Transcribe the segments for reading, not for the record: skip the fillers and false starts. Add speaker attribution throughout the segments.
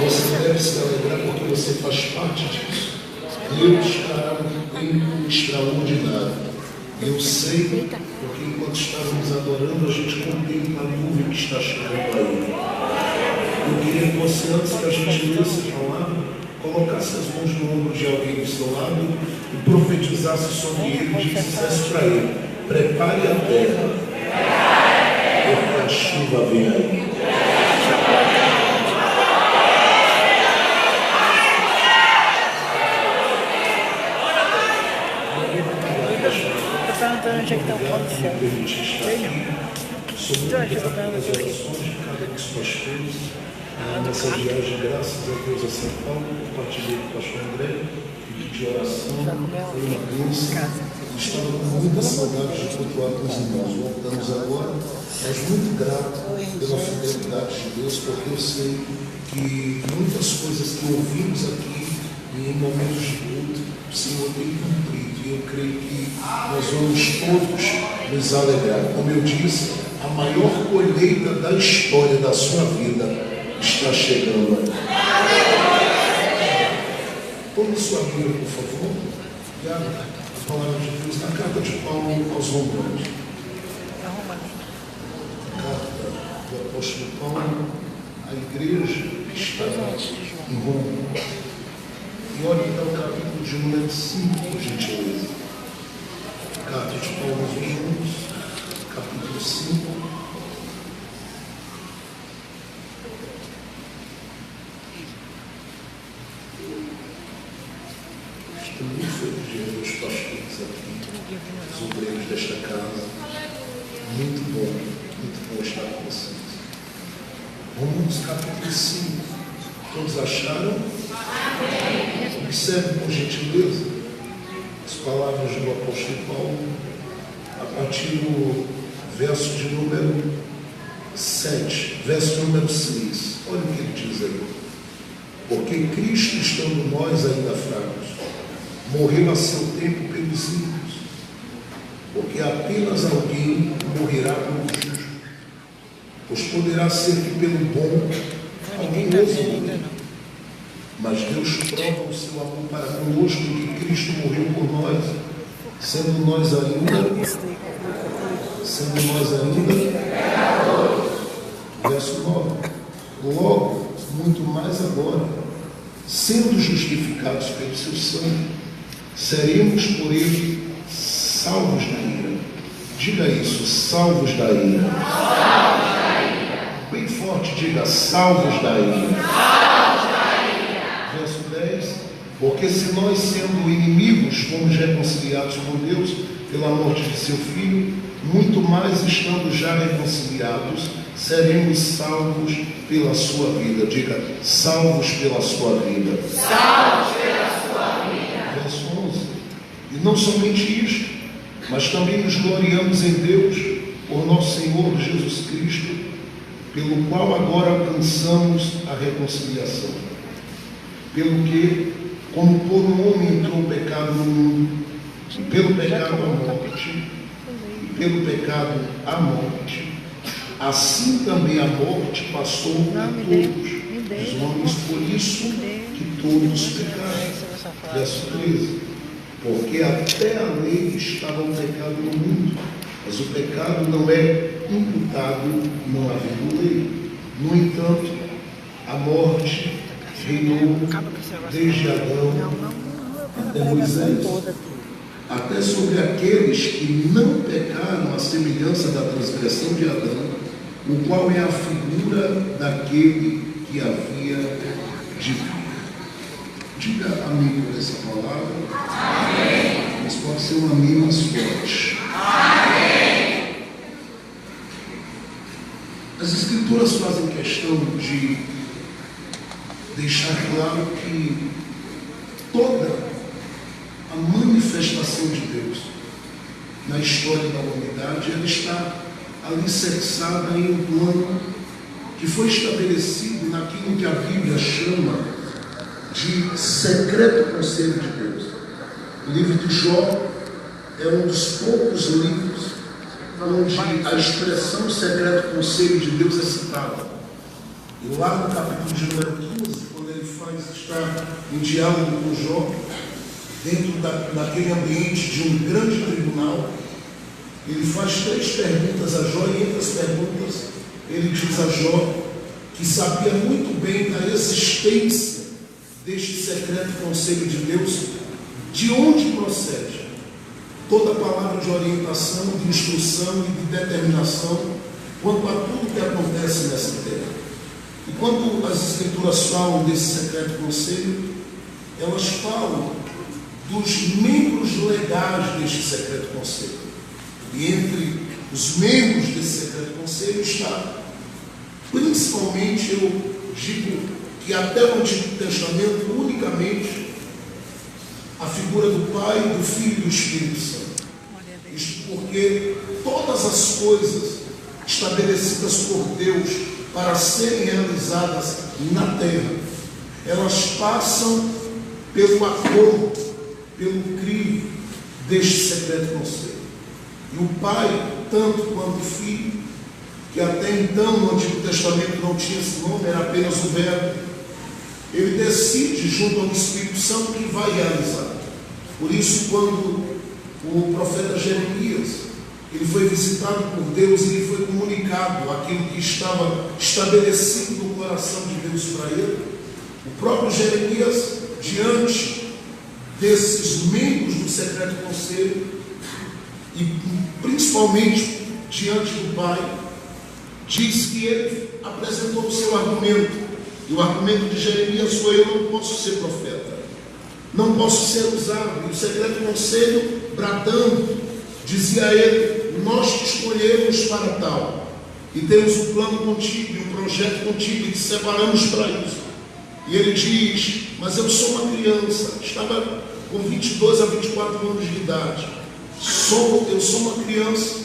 Speaker 1: Você deve se alegrar porque você faz parte disso. Deus está num tempo extraordinário. Eu sei, porque enquanto estávamos adorando, a gente contempla a nuvem que está chegando aí. Eu queria que você, antes que a gente lesse a palavra, colocasse as mãos no ombro de alguém do seu lado e profetizasse sobre ele e dissesse para ele: prepare a terra, porque a chuva vem aí.
Speaker 2: Onde é que está o pão do céu?
Speaker 1: Sou muito grato pelas orações de cada um dos pastores. Nessa viagem, graças a Deus, a São Paulo, compartilhei com o pastor André, pedi de oração, foi uma bênção. Estava com muita saudade de cultuar com os irmãos. Voltamos agora, mas muito grato pela fidelidade de Deus, porque eu sei que muitas coisas que ouvimos aqui em momentos de luto, o Senhor tem cumprido. E eu creio que nós vamos todos nos alegrar. Como eu disse, a maior colheita da história da sua vida está chegando. Tome sua Bíblia, por favor, e abra a palavra de Deus na carta de Paulo aos Romanos. Carta do apóstolo Paulo à igreja que está em Roma. E olha então o capítulo de número 5, por gentileza. Carta de Paulo aos Romanos, capítulo 5. Estou muito feliz de ver os pastores aqui, os obreiros desta casa. Muito bom estar com vocês. Romanos capítulo 5. Todos acharam? Observe por gentileza as palavras do apóstolo Paulo a partir do verso de número 7, verso número 6. Olha o que ele diz aí. Porque Cristo, estando nós ainda fracos, morreu a seu tempo pelos ímpios, porque apenas alguém morrerá pelo justo, pois poderá ser que pelo bom alguém ouse morrer. Mas Deus prova o seu amor para conosco que Cristo morreu por nós, sendo nós ainda, verso 9, logo, muito mais agora, sendo justificados pelo seu sangue, seremos por ele salvos da ira. Diga isso, salvos da ira. Bem forte, diga, salvos da ira. Verso 10, porque se nós, sendo inimigos, fomos reconciliados com Deus pela morte de seu Filho, muito mais, estando já reconciliados, seremos salvos pela sua vida. Diga, salvos pela sua vida.
Speaker 3: Salvos pela sua vida.
Speaker 1: Verso 11, e não somente isto, mas também nos gloriamos em Deus, por nosso Senhor Jesus Cristo, pelo qual agora alcançamos a reconciliação. Pelo que, como por um homem entrou o pecado no mundo, e pelo pecado a morte, e pelo pecado a morte, assim também a morte passou a todos os homens, por isso que todos pecaram. Verso 13, porque até a lei estava o pecado no mundo, mas o pecado não é imputado não havendo lei. No entanto, a morte reinou desde Adão até Moisés, até sobre aqueles que não pecaram à semelhança da transgressão de Adão, o qual é a figura daquele que havia de vir. Diga amém por essa palavra.
Speaker 3: Amém.
Speaker 1: Mas pode ser um amém mais forte.
Speaker 3: Amém.
Speaker 1: As Escrituras fazem questão de deixar claro que toda a manifestação de Deus na história da humanidade, ela está alicerçada em um plano que foi estabelecido naquilo que a Bíblia chama de secreto conselho de Deus. O livro de Jó é um dos poucos livros onde a expressão secreto conselho de Deus é citada. E lá no capítulo de número 15, quando ele está em diálogo com Jó, dentro daquele ambiente de um grande tribunal, ele faz 3 perguntas a Jó, e entre as perguntas, ele diz a Jó que sabia muito bem da existência deste secreto conselho de Deus, de onde procede toda palavra de orientação, de instrução e de determinação quanto a tudo que acontece nessa terra. E quando as Escrituras falam desse secreto conselho, elas falam dos membros legais deste secreto conselho. E entre os membros desse secreto conselho está, principalmente, eu digo que até o Antigo Testamento, unicamente a figura do Pai, do Filho e do Espírito Santo. Isto porque todas as coisas estabelecidas por Deus para serem realizadas na terra, elas passam pelo acordo, pelo crivo deste secreto conselho. E o Pai, tanto quanto o Filho, que até então no Antigo Testamento não tinha esse nome, era apenas o Verbo, ele decide junto ao Espírito Santo que vai realizar. Por isso, quando o profeta Jeremias ele foi visitado por Deus, ele foi comunicado aquilo que estava estabelecido no coração de Deus para ele. O próprio Jeremias, diante desses membros do secreto conselho, e principalmente diante do Pai, diz que ele apresentou o seu argumento. E o argumento de Jeremias foi: eu não posso ser profeta, não posso ser usado. E o secreto conselho, bradando, dizia a ele: nós te escolhemos para tal, e temos um plano contigo, um projeto contigo, e te separamos para isso. E ele diz: mas eu sou uma criança, estava com 22 a 24 anos de idade, eu sou uma criança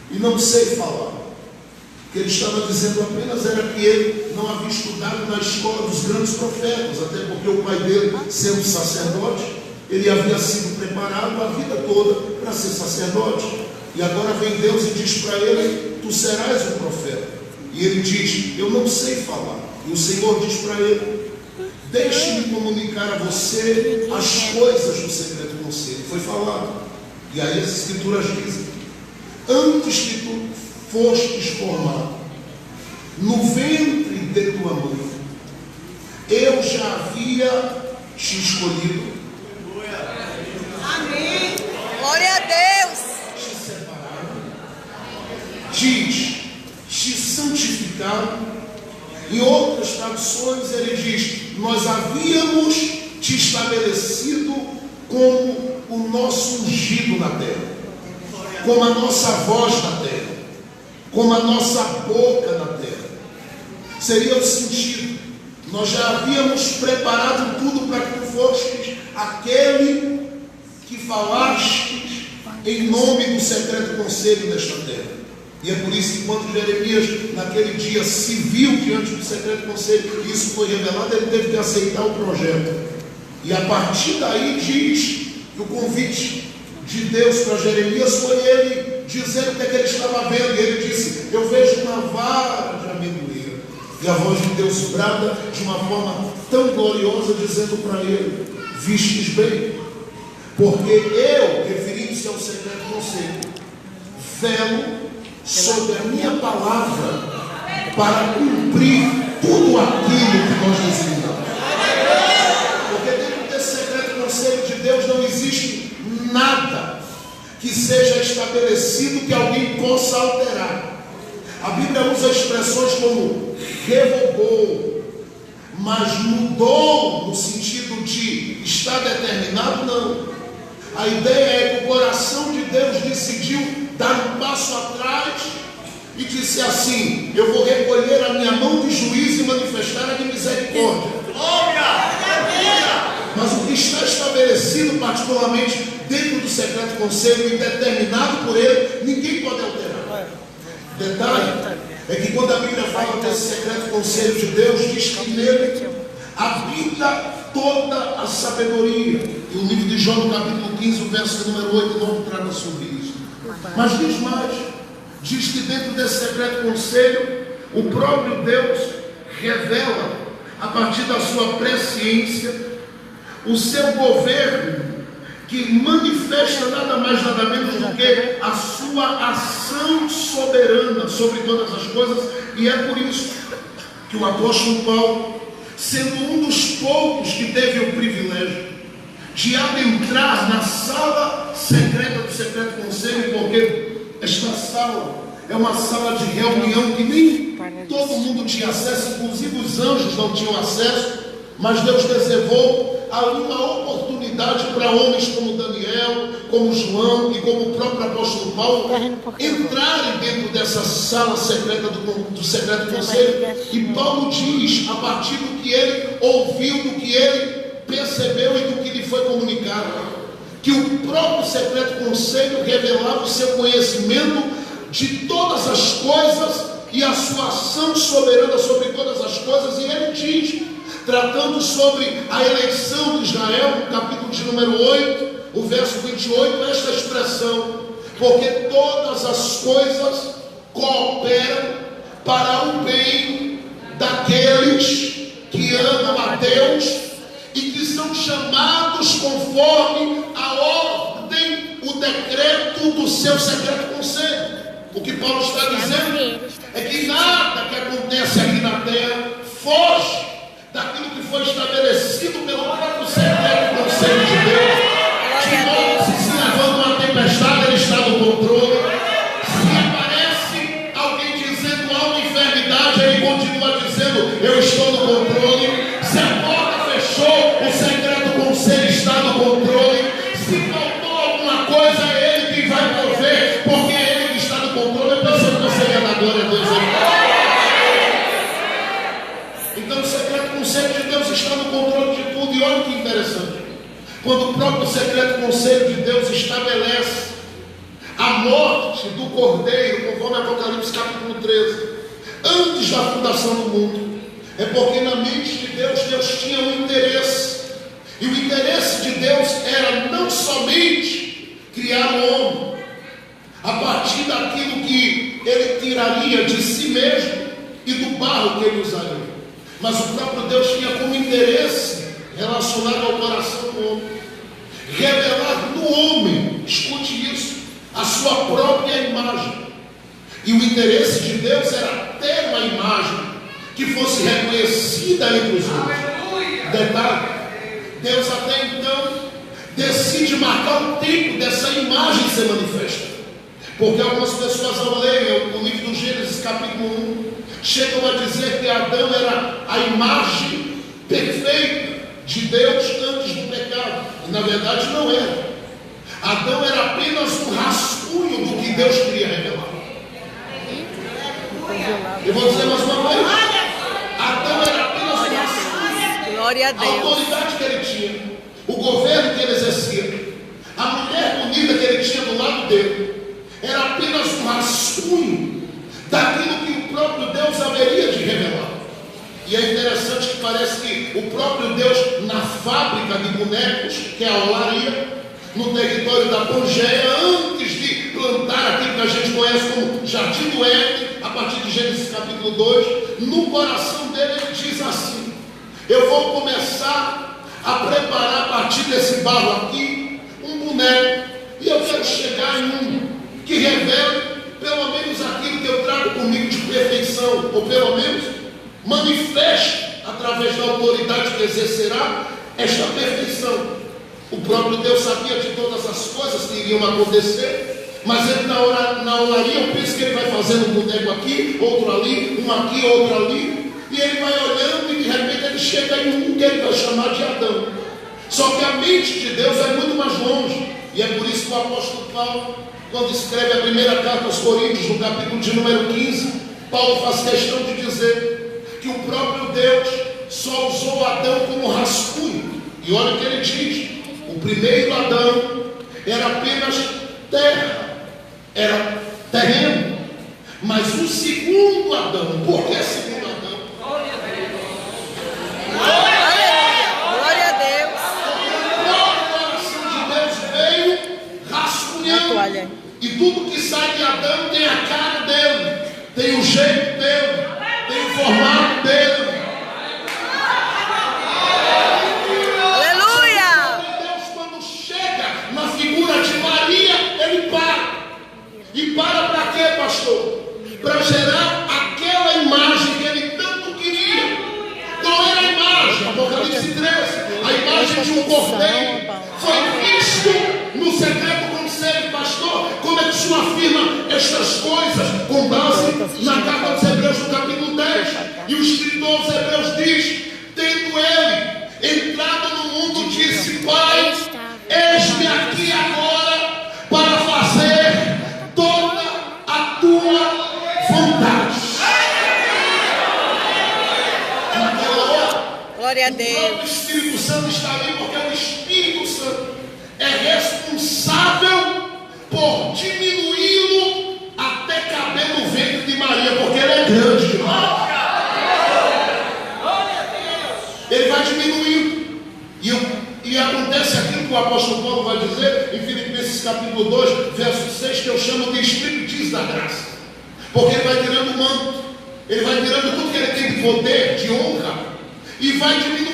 Speaker 1: e não sei falar. O que ele estava dizendo apenas era que ele não havia estudado na escola dos grandes profetas, até porque o pai dele, sendo sacerdote, ele havia sido preparado a vida toda para ser sacerdote. E agora vem Deus e diz para ele: tu serás um profeta. E ele diz: eu não sei falar. E o Senhor diz para ele: deixe-me comunicar a você as coisas do secreto conselho. Foi falado. E aí as Escrituras dizem: antes que tu fostes formado no ventre de tua mãe, eu já havia te escolhido.
Speaker 2: Amém. Glória a Deus.
Speaker 1: Te separado, diz, te santificado. Em outras traduções ele diz: nós havíamos te estabelecido como o nosso ungido na terra, como a nossa voz na terra, como a nossa boca na terra. Seria o sentido: nós já havíamos preparado tudo para que tu fostes aquele que falastes em nome do secreto conselho desta terra. E é por isso que quando Jeremias naquele dia se viu diante do secreto conselho, e isso foi revelado, ele teve que aceitar o projeto. E a partir daí diz que o convite de Deus para Jeremias foi ele dizendo o que é que ele estava vendo. E ele disse: eu vejo uma vara de amendoeira. E a voz de Deus brada de uma forma tão gloriosa, dizendo para ele: vistes bem, porque eu, referindo-se ao secreto conselho, velo sobre a minha palavra para cumprir tudo aquilo que nós designamos. Porque dentro desse secreto conselho de Deus não existe nada que seja estabelecido que alguém possa alterar. A Bíblia usa expressões como revogou, mas mudou no sentido de estar determinado, não. A ideia é que o coração de Deus decidiu dar um passo atrás e disse assim: eu vou recolher a minha mão de juízo e manifestar a de misericórdia. Mas o que está estabelecido particularmente dentro do secreto conselho e determinado por ele, ninguém pode alterar. Detalhe é que quando a Bíblia fala desse secreto conselho de Deus, diz que nele habita toda a sabedoria. E o livro de Jó, no capítulo 15, o verso número 8 e 9 trata sobre isso. Mas diz mais, diz que dentro desse secreto conselho, o próprio Deus revela, a partir da sua presciência, o seu governo, que manifesta nada mais nada menos do que a sua ação soberana sobre todas as coisas. E é por isso que o apóstolo Paulo, sendo um dos poucos que teve o privilégio de adentrar na sala secreta do secreto conselho, porque esta sala é uma sala de reunião que nem todo mundo tinha acesso, inclusive os anjos não tinham acesso, mas Deus reservou ali uma oportunidade para homens como Daniel, como João e como o próprio apóstolo Paulo entrarem dentro dessa sala secreta do secreto conselho. E Paulo diz, a partir do que ele ouviu, do que ele percebeu e do que lhe foi comunicado, que o próprio secreto conselho revelava o seu conhecimento de todas as coisas e a sua ação soberana sobre todas as coisas. E ele diz, tratando sobre a eleição de Israel, no capítulo de número 8, o verso 28, esta expressão: porque todas as coisas cooperam para o bem daqueles que amam a Deus e que são chamados conforme a ordem, o decreto do seu secreto conselho. O que Paulo está dizendo é que nada que acontece aqui na terra foge daquilo que foi estabelecido pelo próprio secreto conselho de Deus. De modo que se levanta uma tempestade, ele está no controle. Se aparece alguém dizendo há uma enfermidade, ele continua dizendo eu estou no controle. Se a porta fechou, o secreto conselho está no controle. Se faltou alguma coisa, é ele quem vai prover, porque é ele que está no controle. Eu pensei que você ia dar glória a Deus aí. Então o secreto conselho de Deus está no controle de tudo. E olha que interessante, quando o próprio secreto conselho de Deus estabelece a morte do Cordeiro, conforme Apocalipse capítulo 13, antes da fundação do mundo, é porque na mente de Deus, Deus tinha um interesse. E o interesse de Deus era não somente criar o homem a partir daquilo que ele tiraria de si mesmo e do barro que ele usaria, mas o próprio Deus tinha como interesse relacionado ao coração do homem, revelar no homem, escute isso, a sua própria imagem. E o interesse de Deus era ter uma imagem que fosse reconhecida entre os homens. Detalhe, Deus até então decide marcar o tempo dessa imagem ser manifesta, porque algumas pessoas, ao lerem o livro do Gênesis capítulo 1, chegam a dizer que Adão era a imagem perfeita de Deus antes do pecado. E na verdade não era. Adão era apenas um rascunho do que Deus queria revelar. Eu vou dizer mais uma vez: Adão era apenas um rascunho.
Speaker 2: Glória a
Speaker 1: A
Speaker 2: Deus.
Speaker 1: autoridade que ele tinha, o governo que ele exercia, a mulher bonita que ele tinha do lado dele, era apenas um rascunho daquilo que o próprio Deus haveria de revelar. E é interessante que parece que o próprio Deus, na fábrica de bonecos, que é a olaria, no território da Pangeia, antes de plantar aquilo que a gente conhece como Jardim do Éden, a partir de Gênesis capítulo 2, no coração dele ele diz assim: eu vou começar a preparar a partir desse barro aqui um boneco, e eu quero chegar em um que revele pelo menos aquilo que eu trago comigo de perfeição, ou pelo menos manifeste através da autoridade que exercerá esta perfeição. O próprio Deus sabia de todas as coisas que iriam acontecer, mas ele na olaria, eu penso que ele vai fazendo um boneco aqui, outro ali, um aqui, outro ali, e ele vai olhando e de repente ele chega em um que ele vai chamar de Adão. Só que a mente de Deus é muito mais longe, e é por isso que o apóstolo Paulo, quando escreve a primeira carta aos Coríntios, no capítulo de número 15, Paulo faz questão de dizer que o próprio Deus só usou Adão como rascunho. E olha o que ele diz: o primeiro Adão era apenas terra, era terreno, mas o segundo Adão, por que segundo Adão?
Speaker 2: Glória a Deus.
Speaker 1: O coração de Deus veio rascunhando, e tudo que sai de Adão tem a cara dele, tem o jeito dele, tem o formato dele. 13, a imagem de um cordeiro foi visto no secreto conselho. Pastor, como é que o senhor afirma estas coisas? Com base na carta aos Hebreus, no capítulo 10. E o escritor aos Hebreus diz: tendo ele entrado no mundo, disse: Pai, eis-me aqui agora para fazer toda a tua vontade.
Speaker 2: Glória a
Speaker 1: O
Speaker 2: Deus.
Speaker 1: próprio Espírito Santo está ali porque o Espírito Santo é responsável por diminuí-lo até caber no ventre de Maria, porque ele é grande demais. Ele vai diminuindo. E acontece aquilo que o apóstolo Paulo vai dizer em Filipenses capítulo 2, verso 6, que eu chamo de striptease da graça. Porque ele vai tirando o manto, ele vai tirando tudo que ele tem de poder, de honra, e vai diminuindo,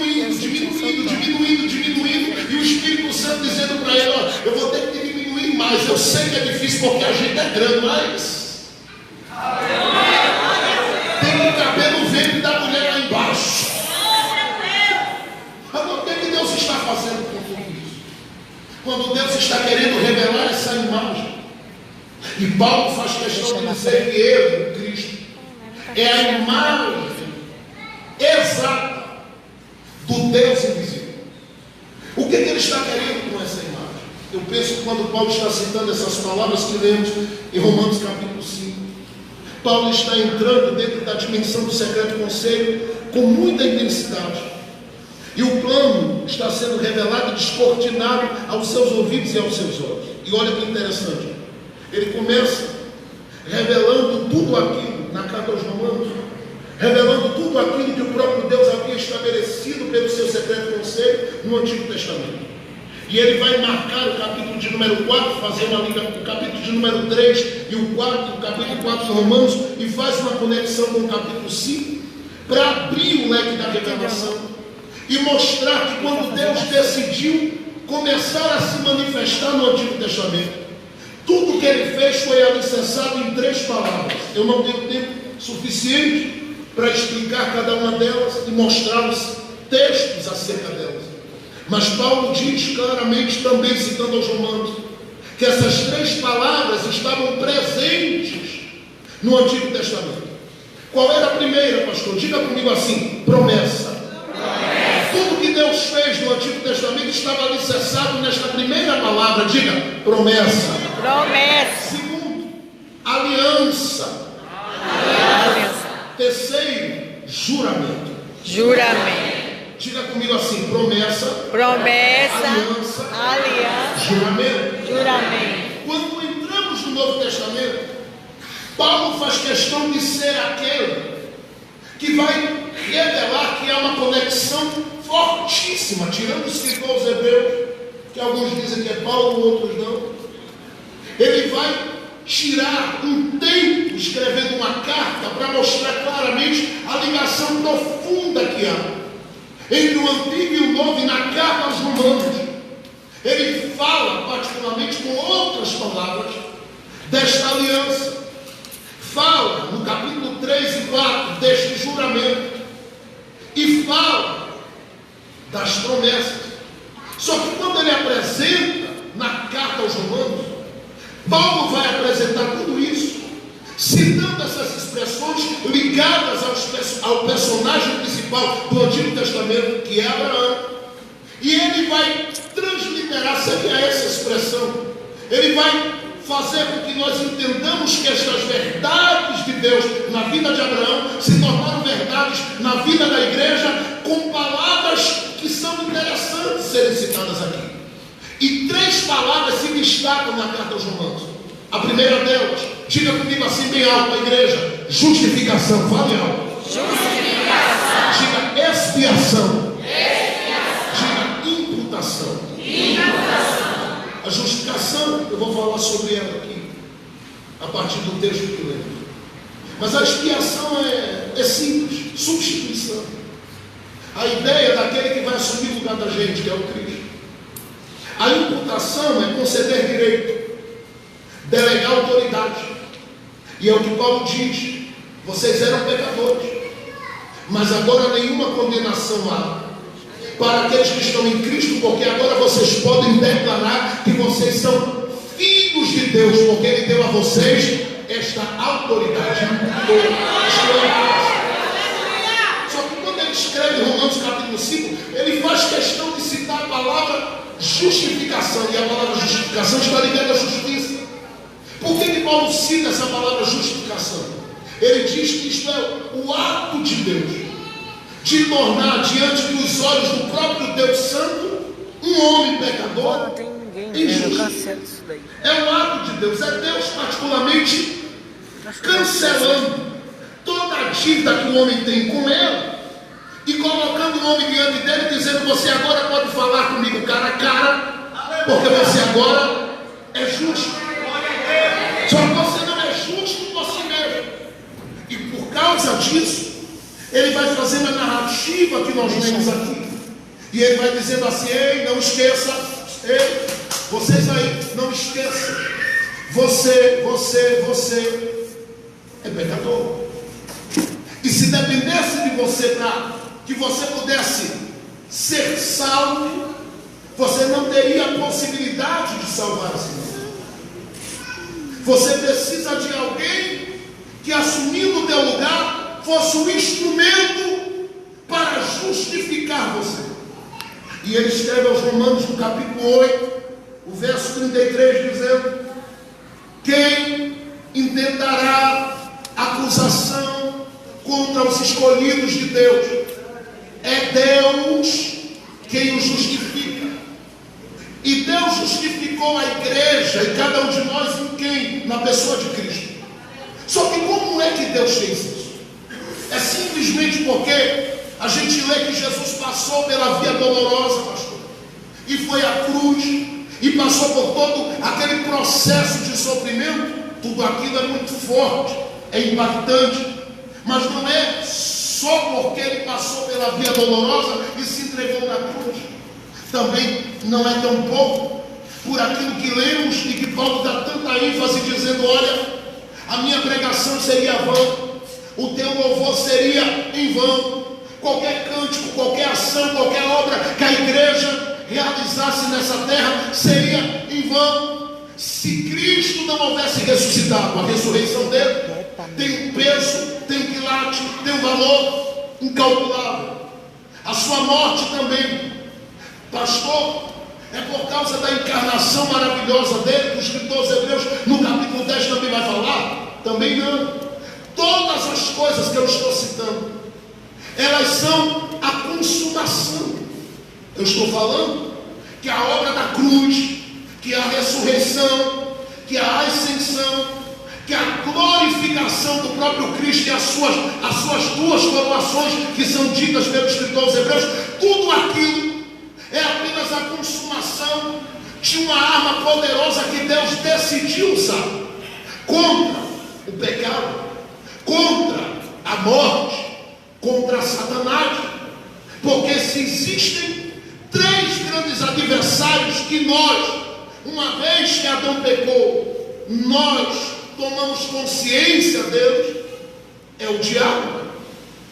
Speaker 1: e o Espírito Santo dizendo para ele: ó, eu vou ter que diminuir mais. Eu sei que é difícil porque a gente é grande, mas tem que caber no ventre da mulher lá embaixo. Agora, o que Deus está fazendo com tudo isso? Quando Deus está querendo revelar essa imagem, e Paulo faz questão de dizer que ele, Cristo, é a imagem exata do Deus invisível. O que ele está querendo com essa imagem? Eu penso que quando Paulo está citando essas palavras que lemos em Romanos capítulo 5, Paulo está entrando dentro da dimensão do secreto conselho com muita intensidade. E o plano está sendo revelado e descortinado aos seus ouvidos e aos seus olhos. E olha que interessante. Ele começa revelando tudo aquilo na carta aos Romanos, revelando tudo aquilo que o próprio Deus havia estabelecido pelo seu secreto conselho no Antigo Testamento. E ele vai marcar o capítulo de número 4, fazer uma liga, o capítulo de número 3 e o capítulo 4 de Romanos, e faz uma conexão com o capítulo 5, para abrir o leque da revelação e mostrar que quando Deus decidiu começar a se manifestar no Antigo Testamento, tudo que ele fez foi alicerçado em 3 palavras. Eu não tenho tempo suficiente para explicar cada uma delas e mostrar os textos acerca delas. Mas Paulo diz claramente, também citando aos Romanos, que essas 3 palavras estavam presentes no Antigo Testamento. Qual era a primeira, pastor? Diga comigo assim: promessa. Tudo que Deus fez no Antigo Testamento estava alicerçado nesta primeira palavra. Diga: promessa.
Speaker 2: Promessa.
Speaker 1: Segundo, aliança.
Speaker 2: Aliança.
Speaker 1: Terceiro, juramento.
Speaker 2: Juramento.
Speaker 1: Diga comigo assim: promessa.
Speaker 2: Promessa.
Speaker 1: Aliança.
Speaker 2: Aliança.
Speaker 1: Juramento.
Speaker 2: Juramento.
Speaker 1: Quando entramos no Novo Testamento, Paulo faz questão de ser aquele que vai revelar que há uma conexão fortíssima, tirando o escritor aos Hebreus, que alguns dizem que é Paulo, outros não. Ele vai tirar um tempo escrevendo uma carta para mostrar claramente a ligação profunda que há entre o Antigo e o Novo. E na carta aos Romanos ele fala particularmente com outras palavras desta aliança. Fala no capítulo 3 e 4 deste juramento e fala das promessas. Só que quando ele apresenta na carta aos Romanos, Paulo vai apresentar tudo isso citando essas expressões ligadas ao personagem principal do Antigo Testamento, que é Abraão. E ele vai transliterar sempre a essa expressão. Ele vai fazer com que nós entendamos que estas verdades de Deus na vida de Abraão se tornaram verdades na vida da igreja, com palavras que são interessantes serem citadas aqui. E 3 palavras se destacam na carta aos Romanos. A primeira delas, diga comigo assim bem alto, a igreja: justificação. Fale alto.
Speaker 2: Justificação.
Speaker 1: Diga expiação. Diga imputação. A justificação, eu vou falar sobre ela aqui, a partir do texto que lemos. Mas a expiação é simples: substituição. A ideia daquele que vai assumir o lugar da gente, que é o Cristo. A imputação é conceder direito, delegar autoridade. E é o que Paulo diz: vocês eram pecadores, mas agora nenhuma condenação há para aqueles que estão em Cristo, porque agora vocês podem declarar que vocês são filhos de Deus, porque Ele deu a vocês esta autoridade. Só que quando ele escreve Romanos capítulo 5, ele faz questão de citar a palavra justificação, e a palavra justificação está ligada à justiça. Por que Paulo cita essa palavra justificação? Ele diz que isto é o ato de Deus de tornar diante dos olhos do próprio Deus Santo um homem pecador injusto. É um ato de Deus, é Deus particularmente cancelando toda a dívida que o homem tem com ela e colocando o homem diante dele, dizendo: você agora pode falar comigo cara a cara, porque você agora é justo. Só que você não é justo por você mesmo. E por causa disso, ele vai fazendo a narrativa que nós lemos aqui. E ele vai dizendo assim: ei, não esqueça, ei, vocês aí, não esqueçam, você é pecador. E se dependesse de você para que você pudesse ser salvo, você não teria a possibilidade de salvar a si mesmo. Você precisa de alguém que, assumindo o teu lugar, fosse um instrumento para justificar você. E ele escreve aos Romanos no capítulo 8, o verso 33, dizendo: quem intentará acusação contra os escolhidos de Deus? É Deus quem os justifica. E Deus justificou a igreja e cada um de nós em quem? Na pessoa de Cristo. Só que como é que Deus fez isso? É simplesmente porque a gente lê que Jesus passou pela via dolorosa, pastor, e foi à cruz, e passou por todo aquele processo de sofrimento. Tudo aquilo é muito forte, é impactante, mas não é só porque ele passou pela via dolorosa e se entregou na cruz. Também não é tão pouco por aquilo que lemos e que Paulo dá tanta ênfase, dizendo: olha, a minha pregação seria vã, o teu louvor seria em vão, qualquer cântico, qualquer ação, qualquer obra que a igreja realizasse nessa terra seria em vão, se Cristo não houvesse ressuscitado. A ressurreição dele tem um peso, tem um quilate, tem um valor incalculável. A sua morte também, pastor, é por causa da encarnação maravilhosa dele, que o escritor aos Hebreus no capítulo 10 também vai falar? Também não. Todas as coisas que eu estou citando, elas são a consumação. Eu estou falando que a obra da cruz, que a ressurreição, que a ascensão, que a glorificação do próprio Cristo e as suas duas coroações que são ditas pelo escritor aos Hebreus, tudo aquilo é apenas a consumação de uma arma poderosa que Deus decidiu usar contra o pecado, contra a morte, contra Satanás. Porque se existem três grandes adversários que nós, uma vez que Adão pecou, nós tomamos consciência deles, é o diabo,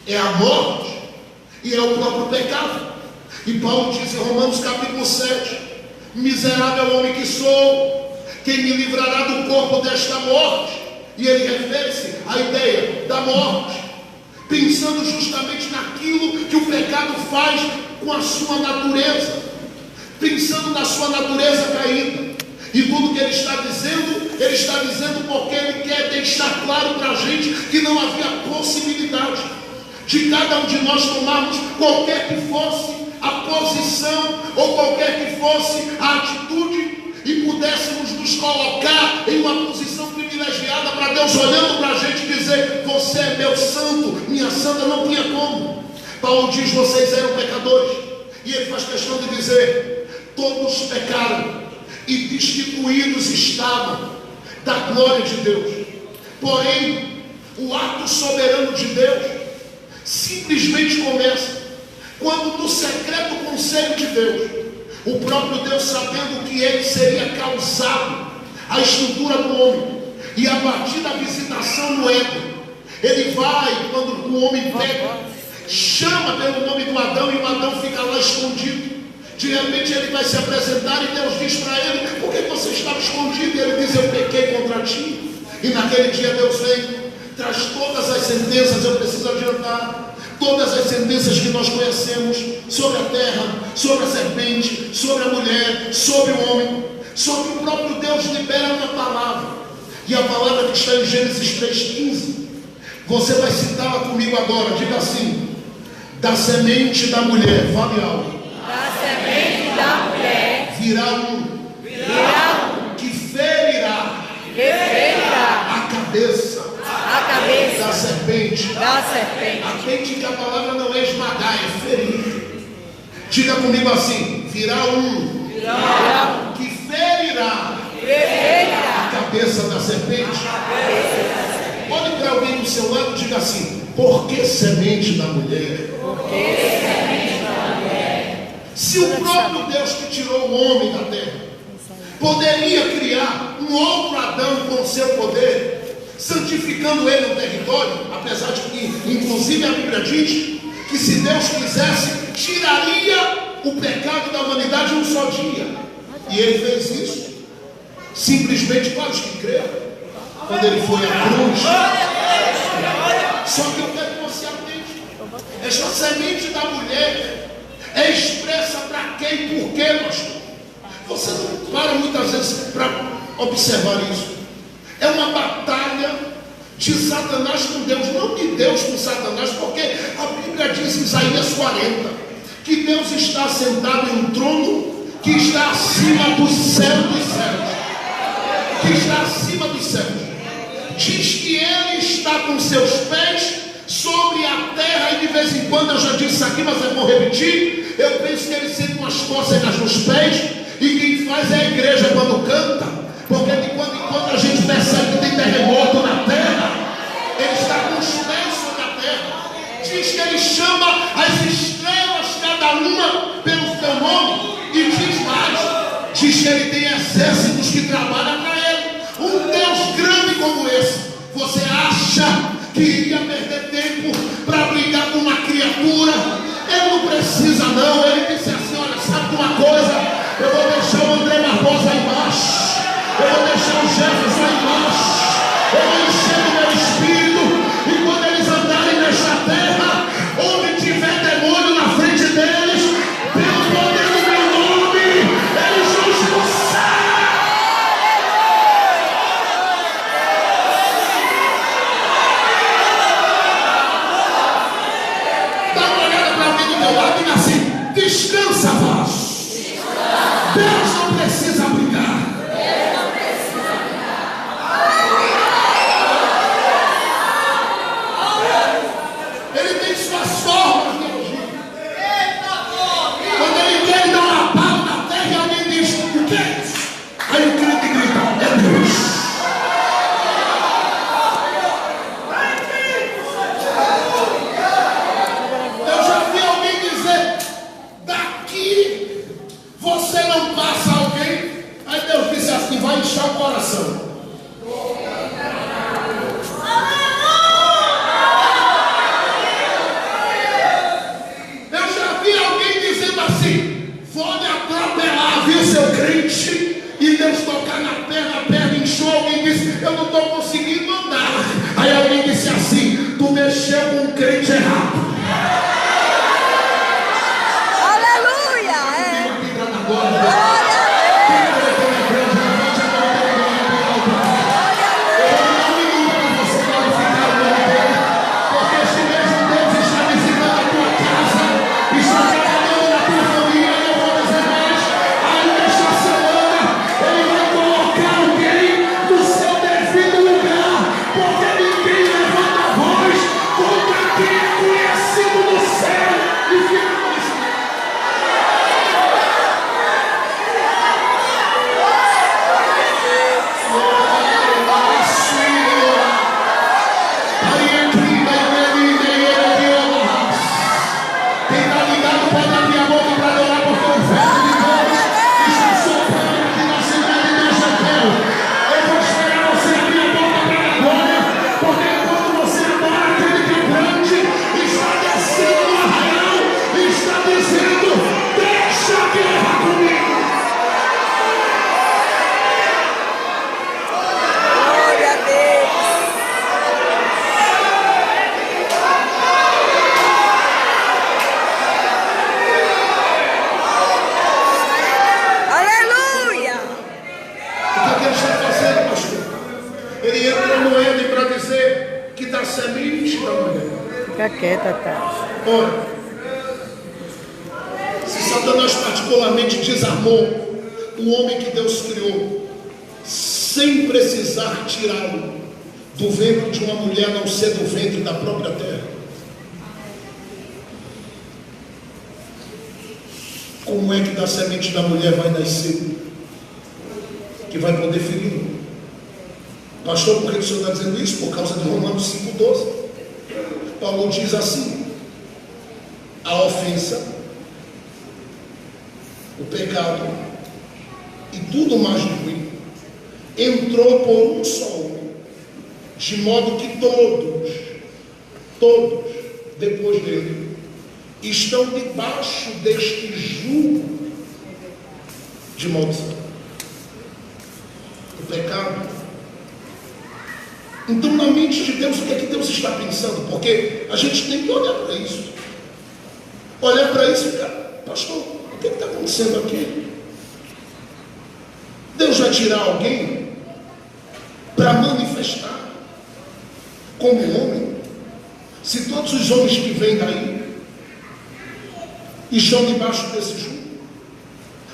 Speaker 1: é a morte e é o próprio pecado. E Paulo diz em Romanos capítulo 7: miserável homem que sou, quem me livrará do corpo desta morte? E ele refere-se à ideia da morte, pensando justamente naquilo que o pecado faz com a sua natureza, pensando na sua natureza caída. E tudo que ele está dizendo porque ele quer deixar claro para a gente que não havia possibilidade de cada um de nós tomarmos qualquer que fosse a posição ou qualquer que fosse a atitude e pudéssemos nos colocar em uma posição privilegiada para Deus, olhando para a gente, dizer: você é meu santo, minha santa. Não tinha como. Paulo diz: vocês eram pecadores, e ele faz questão de dizer: todos pecaram e destituídos estavam da glória de Deus. Porém, o ato soberano de Deus simplesmente começa quando, no secreto conselho de Deus, o próprio Deus, sabendo que ele seria causado a estrutura do homem, e a partir da visitação no Éden, ele vai, quando o homem pega, chama pelo nome do Adão, e o Adão fica lá lá escondido. De repente ele vai se apresentar e Deus diz para ele: por que você estava escondido? E ele diz: eu pequei contra ti. E naquele dia Deus vem, traz todas as sentenças. Eu preciso adiantar: todas as sentenças que nós conhecemos sobre a terra, sobre a serpente, sobre a mulher, sobre o homem. Só que o próprio Deus libera uma palavra, e a palavra que está em Gênesis 3,15, você vai citá-la comigo agora. Diga assim: da semente da mulher, fale algo.
Speaker 2: Da semente da mulher
Speaker 1: Virá um que ferirá a cabeça da serpente.
Speaker 2: serpente.
Speaker 1: Atente que a palavra não é esmagar, é ferir. Diga comigo assim: virá um que ferirá a cabeça da serpente. Olhe para alguém do seu lado e diga assim: por que semente da mulher? Se o próprio Deus que tirou o homem da terra poderia criar um outro Adão com o seu poder, santificando ele no território, apesar de que, inclusive, a Bíblia diz que se Deus quisesse, tiraria o pecado da humanidade em um só dia. E ele fez isso simplesmente para os que creram, quando ele foi à cruz. Só que eu quero que você atente: esta semente da mulher é expressa para quem e por quê, pastor? Você não para muitas vezes para observar isso. É uma batalha de Satanás com Deus, não de Deus com Satanás, porque a Bíblia diz em Isaías 40 que Deus está sentado em um trono que está acima do céu dos céus. Que está acima dos céus. Diz que ele está com seus pés sobre a terra, e de vez em quando, eu já disse isso aqui, mas eu vou repetir, eu penso que ele sente umas cócegas nos pés, e quem faz é a igreja quando canta, porque de quando em quando a gente percebe que tem terremoto na terra. Ele está com os pés sobre a terra. Diz que ele chama as estrelas, cada uma pelo seu nome, e diz mais: diz que ele tem exércitos que trabalham para ele. Um Deus grande como esse, você acha que iria perder tempo para brigar com uma criatura? Ele não precisa não. Ele disse assim: olha, sabe uma coisa? Eu vou deixar o André Barbosa aí embaixo, eu vou deixar o Jefferson aí embaixo, eu vou encher o meu espírito, e quando eles andarem nesta terra, onde tiver demônio na frente deles, pelo poder do meu nome, eles vão expulsar. Dá uma olhada para alguém do meu lado e diga assim: descansa, vaso. Deus não precisa brigar. Ele tem suas formas de agir. Quando ele quer dar uma pau na terra, e alguém diz: o que é isso? Aí o crente grita: é Deus. Eu já vi alguém dizer: daqui você não passa alguém. Aí Deus disse assim: vai inchar o coração. Eu já vi alguém dizendo assim: pode atropelar, viu, seu crente? E Deus tocar na perna, a perna inchou. Alguém disse: eu não estou conseguindo andar. Aí alguém disse assim: tu mexeu com um crente errado.
Speaker 2: Aleluia! Quem está ligado
Speaker 4: Fica quieta, tá?
Speaker 1: Ora, se Satanás particularmente desarmou o homem que Deus criou, sem precisar tirá-lo do ventre de uma mulher, a não ser do ventre da própria terra, como é que da semente da mulher vai nascer que vai poder feri-lo? Pastor, por que o senhor está dizendo isso? Por causa de Romanos 5,12. Paulo diz assim: a ofensa, o pecado e tudo mais ruim entrou por um só homem, de modo que todos, depois dele, estão debaixo deste jugo de maldição. O pecado. Então, na mente de Deus, o que é que Deus está pensando? Porque a gente tem que olhar para isso. Olhar para isso e ficar: pastor, o que está acontecendo aqui? Deus vai tirar alguém para manifestar como homem? Se todos os homens que vêm daí estão debaixo desse jugo.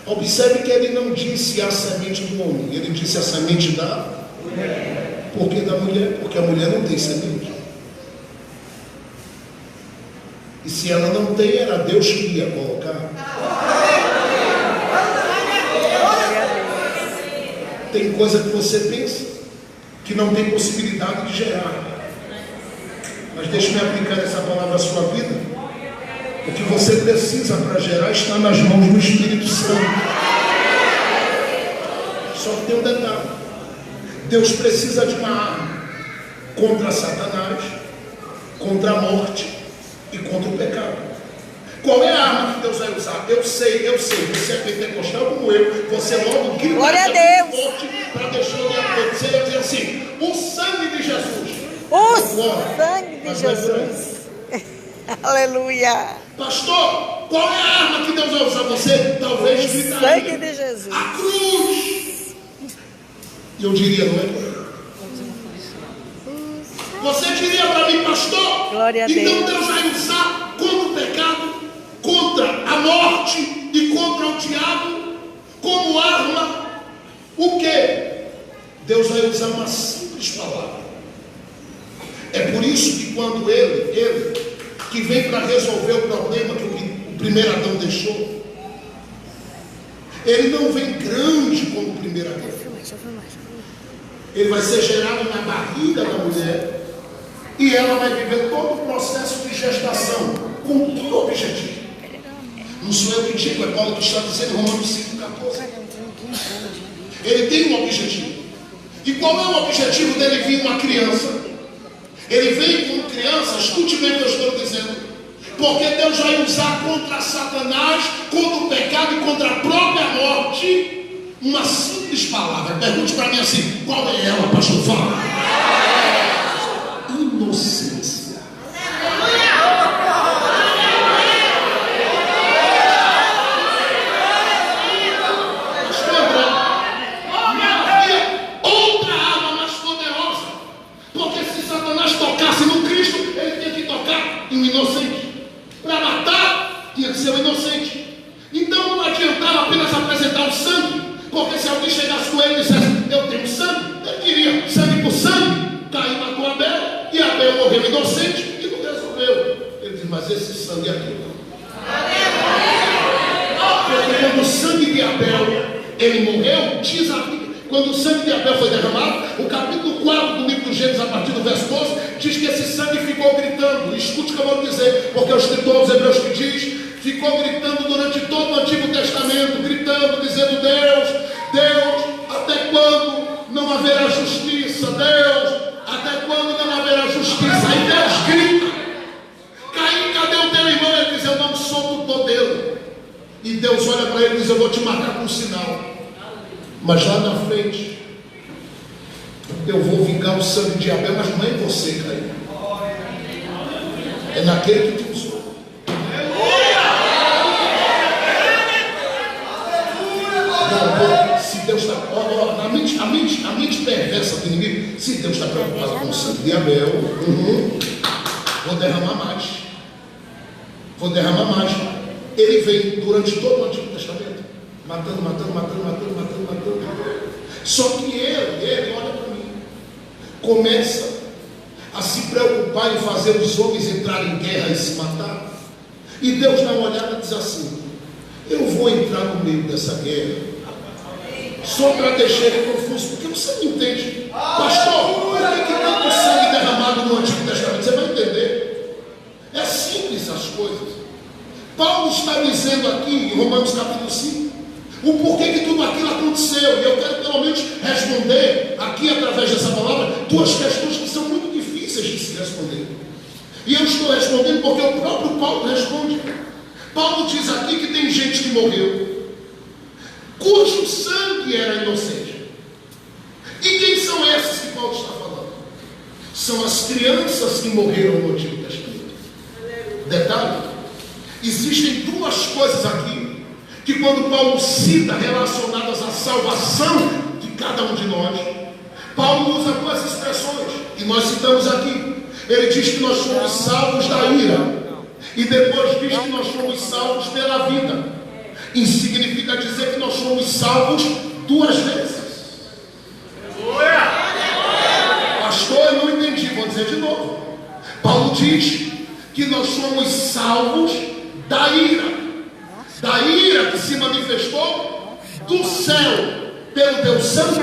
Speaker 1: Observe que ele não disse a semente do homem, ele disse a semente da mulher. Por que da mulher? Porque a mulher não tem semente. E se ela não tem, era Deus que ia colocar. Tem coisa que você pensa que não tem possibilidade de gerar. Mas deixe-me aplicar essa palavra à sua vida. O que você precisa para gerar está nas mãos do Espírito Santo. Só que tem um detalhe: Deus precisa de uma arma contra Satanás, contra a morte e contra o pecado. Qual é a arma que Deus vai usar? Eu sei, você é pentecostal como eu, você logo grita forte para deixar alguém acontecer e dizer assim: o sangue de Jesus.
Speaker 4: O sangue de Jesus. Aleluia.
Speaker 1: Pastor, qual é a arma que Deus vai usar? Você talvez gritaria:
Speaker 4: sangue de Jesus.
Speaker 1: A cruz. E eu diria: não é por aí. Você diria para mim: pastor,
Speaker 4: glória a
Speaker 1: então
Speaker 4: Deus.
Speaker 1: Deus vai usar contra o pecado, contra a morte e contra o diabo como arma o quê? Deus vai usar uma simples palavra. É por isso que quando ele que vem para resolver o problema que o primeiro Adão deixou, ele não vem grande como o primeiro Adão. Ele vai ser gerado na barriga da mulher e ela vai viver todo o processo de gestação. Com que objetivo? Não sou eu que digo, é Paulo que está dizendo em Romanos 5,14. Ele tem um objetivo. E qual é o objetivo dele vir uma criança? Ele vem como criança, escute bem o que eu estou dizendo. Porque Deus vai usar contra Satanás, contra o pecado e contra a própria morte uma simples palavra. Pergunte para mim assim: qual é ela, pastor? Fala. Inocência. Pastor André, não havia outra arma mais poderosa. Porque se Satanás tocasse no Cristo, ele tinha que tocar em um inocente. Para matar, tinha que ser um inocente. Então não adiantava apenas apresentar o sangue. Porque se alguém chegasse com ele e dissesse: eu tenho sangue, ele queria sangue por sangue. Caiu na tua Abel, e Abel morreu inocente e não resolveu. Ele diz: mas esse sangue aqui não. Porque quando o sangue de Abel ele morreu, diz a Bíblia, quando o sangue de Abel foi derramado, o capítulo 4 do livro do Gênesis, a partir do verso 12, diz que esse sangue ficou gritando. Escute o que eu vou dizer, porque o escritor aos Hebreus que diz, ficou gritando durante todo o Antigo Testamento, gritando, dizendo: Deus, até quando não haverá justiça? Deus, até quando não haverá justiça? Aí Deus grita: Caim, cadê o teu irmão? Ele diz: eu não sou tutor dele. E Deus olha para ele e diz: eu vou te marcar com um sinal. Mas lá na frente, eu vou vingar o sangue de Abel, mas não é em você, Caim. É naquele que te usou. Se Deus está, a mente perversa do inimigo, se Deus está preocupado com o sangue de Abel, vou derramar mais. vou derramar mais. Ele vem durante todo o Antigo Testamento, matando. Só que ele olha para mim, começa a se preocupar em fazer os homens entrarem em guerra e se matar. E Deus dá uma olhada e diz assim: eu vou entrar no meio dessa guerra, só para deixar ele confuso, porque você não entende. Pastor, por que tanto sangue derramado no Antigo Testamento? Você vai entender. É simples as coisas. Paulo está dizendo aqui em Romanos capítulo 5 o porquê que tudo aquilo aconteceu. E eu quero pelo menos responder aqui através dessa palavra duas questões que são muito difíceis de se responder. E eu estou respondendo porque o próprio Paulo responde. Paulo diz aqui que tem gente que morreu, cujo sangue era inocente. E quem são esses que Paulo está falando? São as crianças que morreram no Antigo Testamento. Detalhe: existem duas coisas aqui que quando Paulo cita relacionadas à salvação de cada um de nós, Paulo usa duas expressões e nós citamos aqui. Ele diz que nós somos salvos da ira, e depois diz que nós somos salvos pela vida. Isso significa dizer que nós somos salvos duas vezes. Pastor, eu não entendi, vou dizer de novo. Paulo diz que nós somos salvos da ira que se manifestou do céu pelo Deus Santo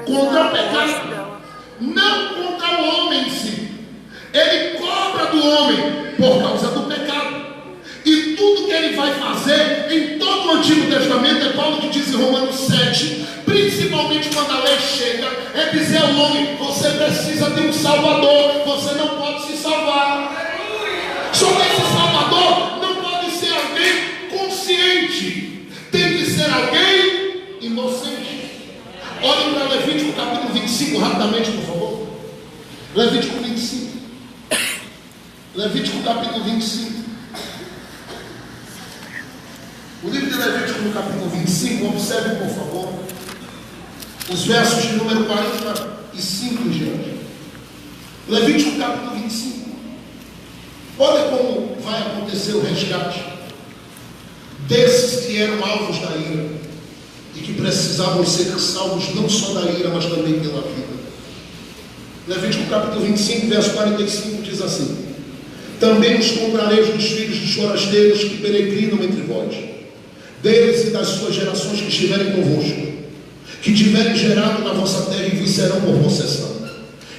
Speaker 1: contra o pecado, não contra o homem em si. Ele cobra do homem por causa do pecado. E tudo que ele vai fazer em todo o Antigo Testamento, é Paulo que diz em Romanos 7, principalmente quando a lei chega, é dizer ao homem: você precisa de um Salvador, você não pode se salvar. Só que esse Salvador não pode ser alguém consciente, tem que ser alguém inocente. Olhem para Levítico capítulo 25 rapidamente, por favor. Levítico 25. Levítico capítulo 25. O livro de Levítico no capítulo 25, observe por favor os versos de número 45 em diante. Levítico capítulo 25. Olha como vai acontecer o resgate desses que eram alvos da ira e que precisavam ser salvos não só da ira, mas também pela vida. Levítico capítulo 25, verso 45 diz assim: também os comprareis dos filhos dos forasteiros que peregrinam entre vós, deles e das suas gerações que estiverem convosco, que tiverem gerado na vossa terra e vos serão por possessão,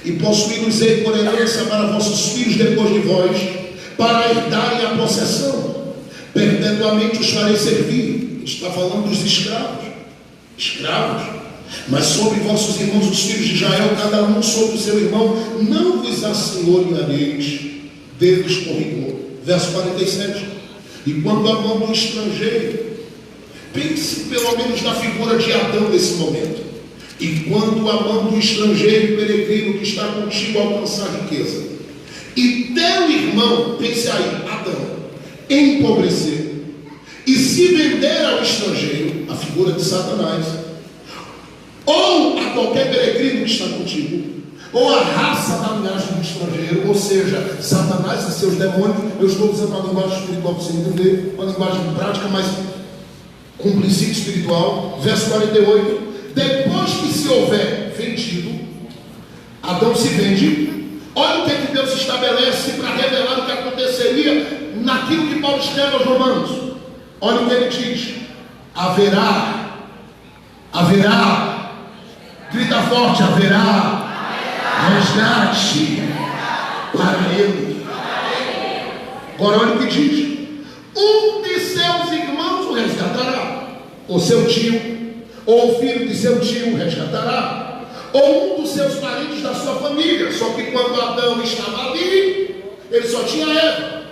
Speaker 1: e possuí-los-ei por herança para vossos filhos depois de vós, para herdarem a possessão. Perpetuamente os farei servir. Está falando dos escravos. Mas sobre vossos irmãos, os filhos de Israel, cada um sobre o seu irmão, não vos assenhoreareis deles com rigor. Verso 47. E quando a mão do estrangeiro, pense pelo menos na figura de Adão nesse momento. E quando a mão do estrangeiro peregrino que está contigo alcançar riqueza, e teu irmão, pense aí, Adão, empobrecer, e se vender ao estrangeiro, a figura de Satanás, ou a qualquer peregrino que está contigo, ou a raça da linhagem do estrangeiro, ou seja, Satanás e seus demônios. Eu estou usando uma linguagem espiritual para você entender, uma linguagem prática, mas com um princípio espiritual. Verso 48: depois que se houver vendido, Adão se vende. Olha o que Deus estabelece para revelar o que aconteceria naquilo que Paulo escreve aos Romanos. Olha o que ele diz: haverá, grita forte, haverá resgate para ele. Agora olha o que diz: um de seus irmãos o resgatará, ou seu tio, ou o filho de seu tio o resgatará, ou um dos seus parentes da sua família. Só que quando Adão estava ali, ele só tinha Eva,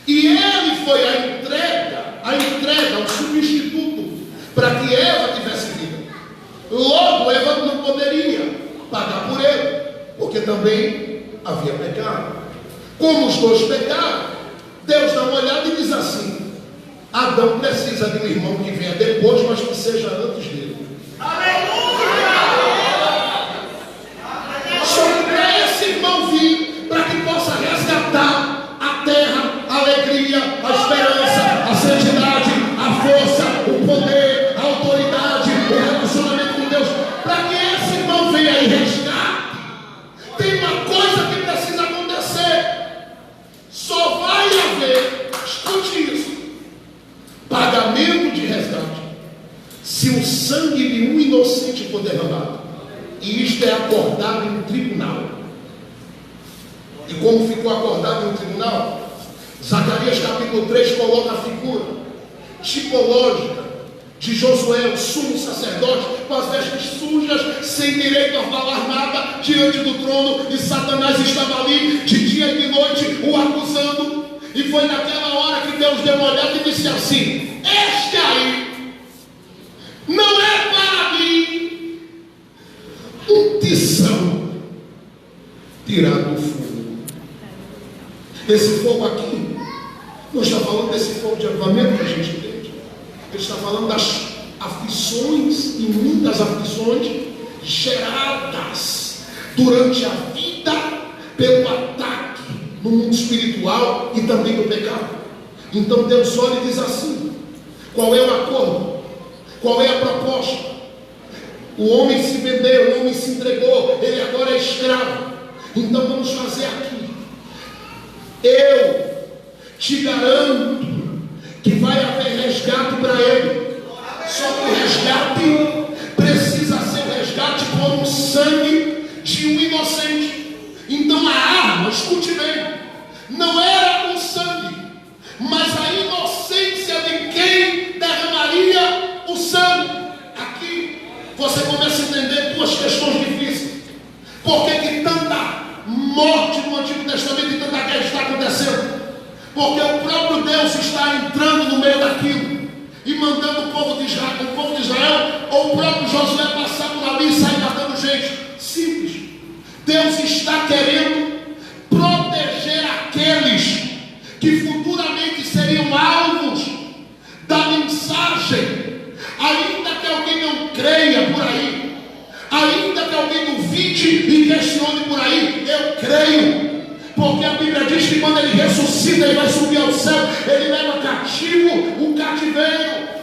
Speaker 1: e ele foi a entrega, o substituto, para que Eva tivesse vida. Logo, Eva não poderia pagar por ele, porque também havia pecado. Como os dois pecaram, Deus dá uma olhada e diz assim: Adão precisa de um irmão que venha depois, mas que seja antes dele. Só que para esse irmão vir, para que possa resgatar a terra, a alegria, a pagamento de resgate, se o sangue de um inocente for derramado, e isto é acordado em um tribunal. E como ficou acordado em um tribunal, Zacarias capítulo 3 coloca a figura tipológica de Josué, o sumo sacerdote, com as vestes sujas, sem direito a falar nada, diante do trono, e Satanás estava ali de dia e de noite o acusando. E foi naquela hora que Deus deu uma olhada e disse assim: este aí não é para mim um tição tirado do fogo. Esse fogo aqui não está falando desse fogo de avivamento que a gente entende. Ele está falando das aflições, e muitas aflições geradas durante a vida pelo ataque no mundo espiritual e também no pecado. Então Deus olha e diz assim: qual é o acordo? Qual é a proposta? O homem se vendeu, o homem se entregou, ele agora é escravo. Então vamos fazer aqui. Eu te garanto que vai haver resgate para ele. Só que o resgate precisa ser resgate por um sangue de um inocente. Então a arma, escute bem, não era o sangue, mas a inocência de quem derramaria o sangue. Aqui você começa a entender duas questões difíceis. Por que tanta morte no Antigo Testamento e tanta guerra está acontecendo? Porque o próprio Deus está entrando no meio daquilo e mandando o povo de Israel, ou o próprio Josué passar por ali e sair matando gente. Simples. Deus está querendo proteger aqueles que futuramente seriam alvos da mensagem, ainda que alguém não creia por aí, ainda que alguém duvide e questione por aí. Eu creio, porque a Bíblia diz que quando ele ressuscita, ele vai subir ao céu, ele leva cativo o cativeiro.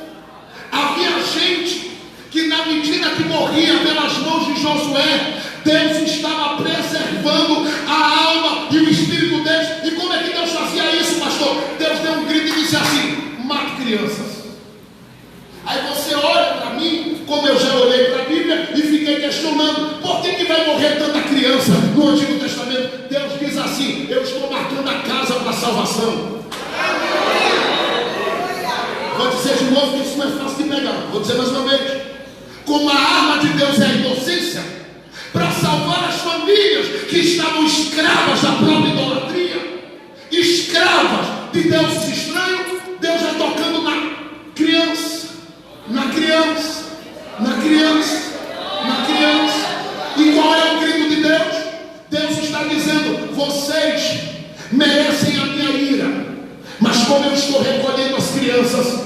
Speaker 1: Havia gente que, na medida que morria pelas mãos de Josué, Deus estava preservando a alma e o espírito deles. E como é que Deus fazia isso, pastor? Deus deu um grito e disse assim: mate crianças. Aí você olha para mim, como eu já olhei para a Bíblia, e fiquei questionando: por que vai morrer tanta criança no Antigo Testamento? Deus diz assim: eu estou marcando a casa para a salvação. Vou dizer de novo que isso não é fácil de pegar. Vou dizer mais uma vez: como a arma de Deus é a inocência, para salvar as famílias que estavam escravas da própria idolatria, escravas de deuses estranhos, Deus vai tocando na criança, na criança, na criança, na criança. E qual é o grito de Deus? Deus está dizendo: vocês merecem a minha ira, mas como eu estou recolhendo as crianças,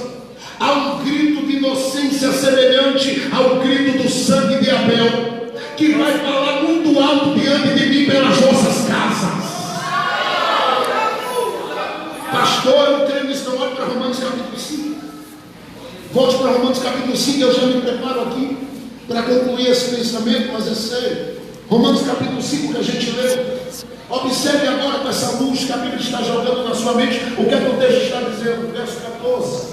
Speaker 1: há um grito de inocência semelhante ao grito do sangue de Abel, que vai falar muito alto diante de mim pelas vossas casas. Pastor, eu creio nisso. Não, olhe para Romanos capítulo 5. Volte para Romanos capítulo 5, eu já me preparo aqui para concluir esse pensamento, mas é sério. Romanos capítulo 5 que a gente leu. Observe agora com essa luz que a Bíblia está jogando na sua mente o que o texto está dizendo, verso 14.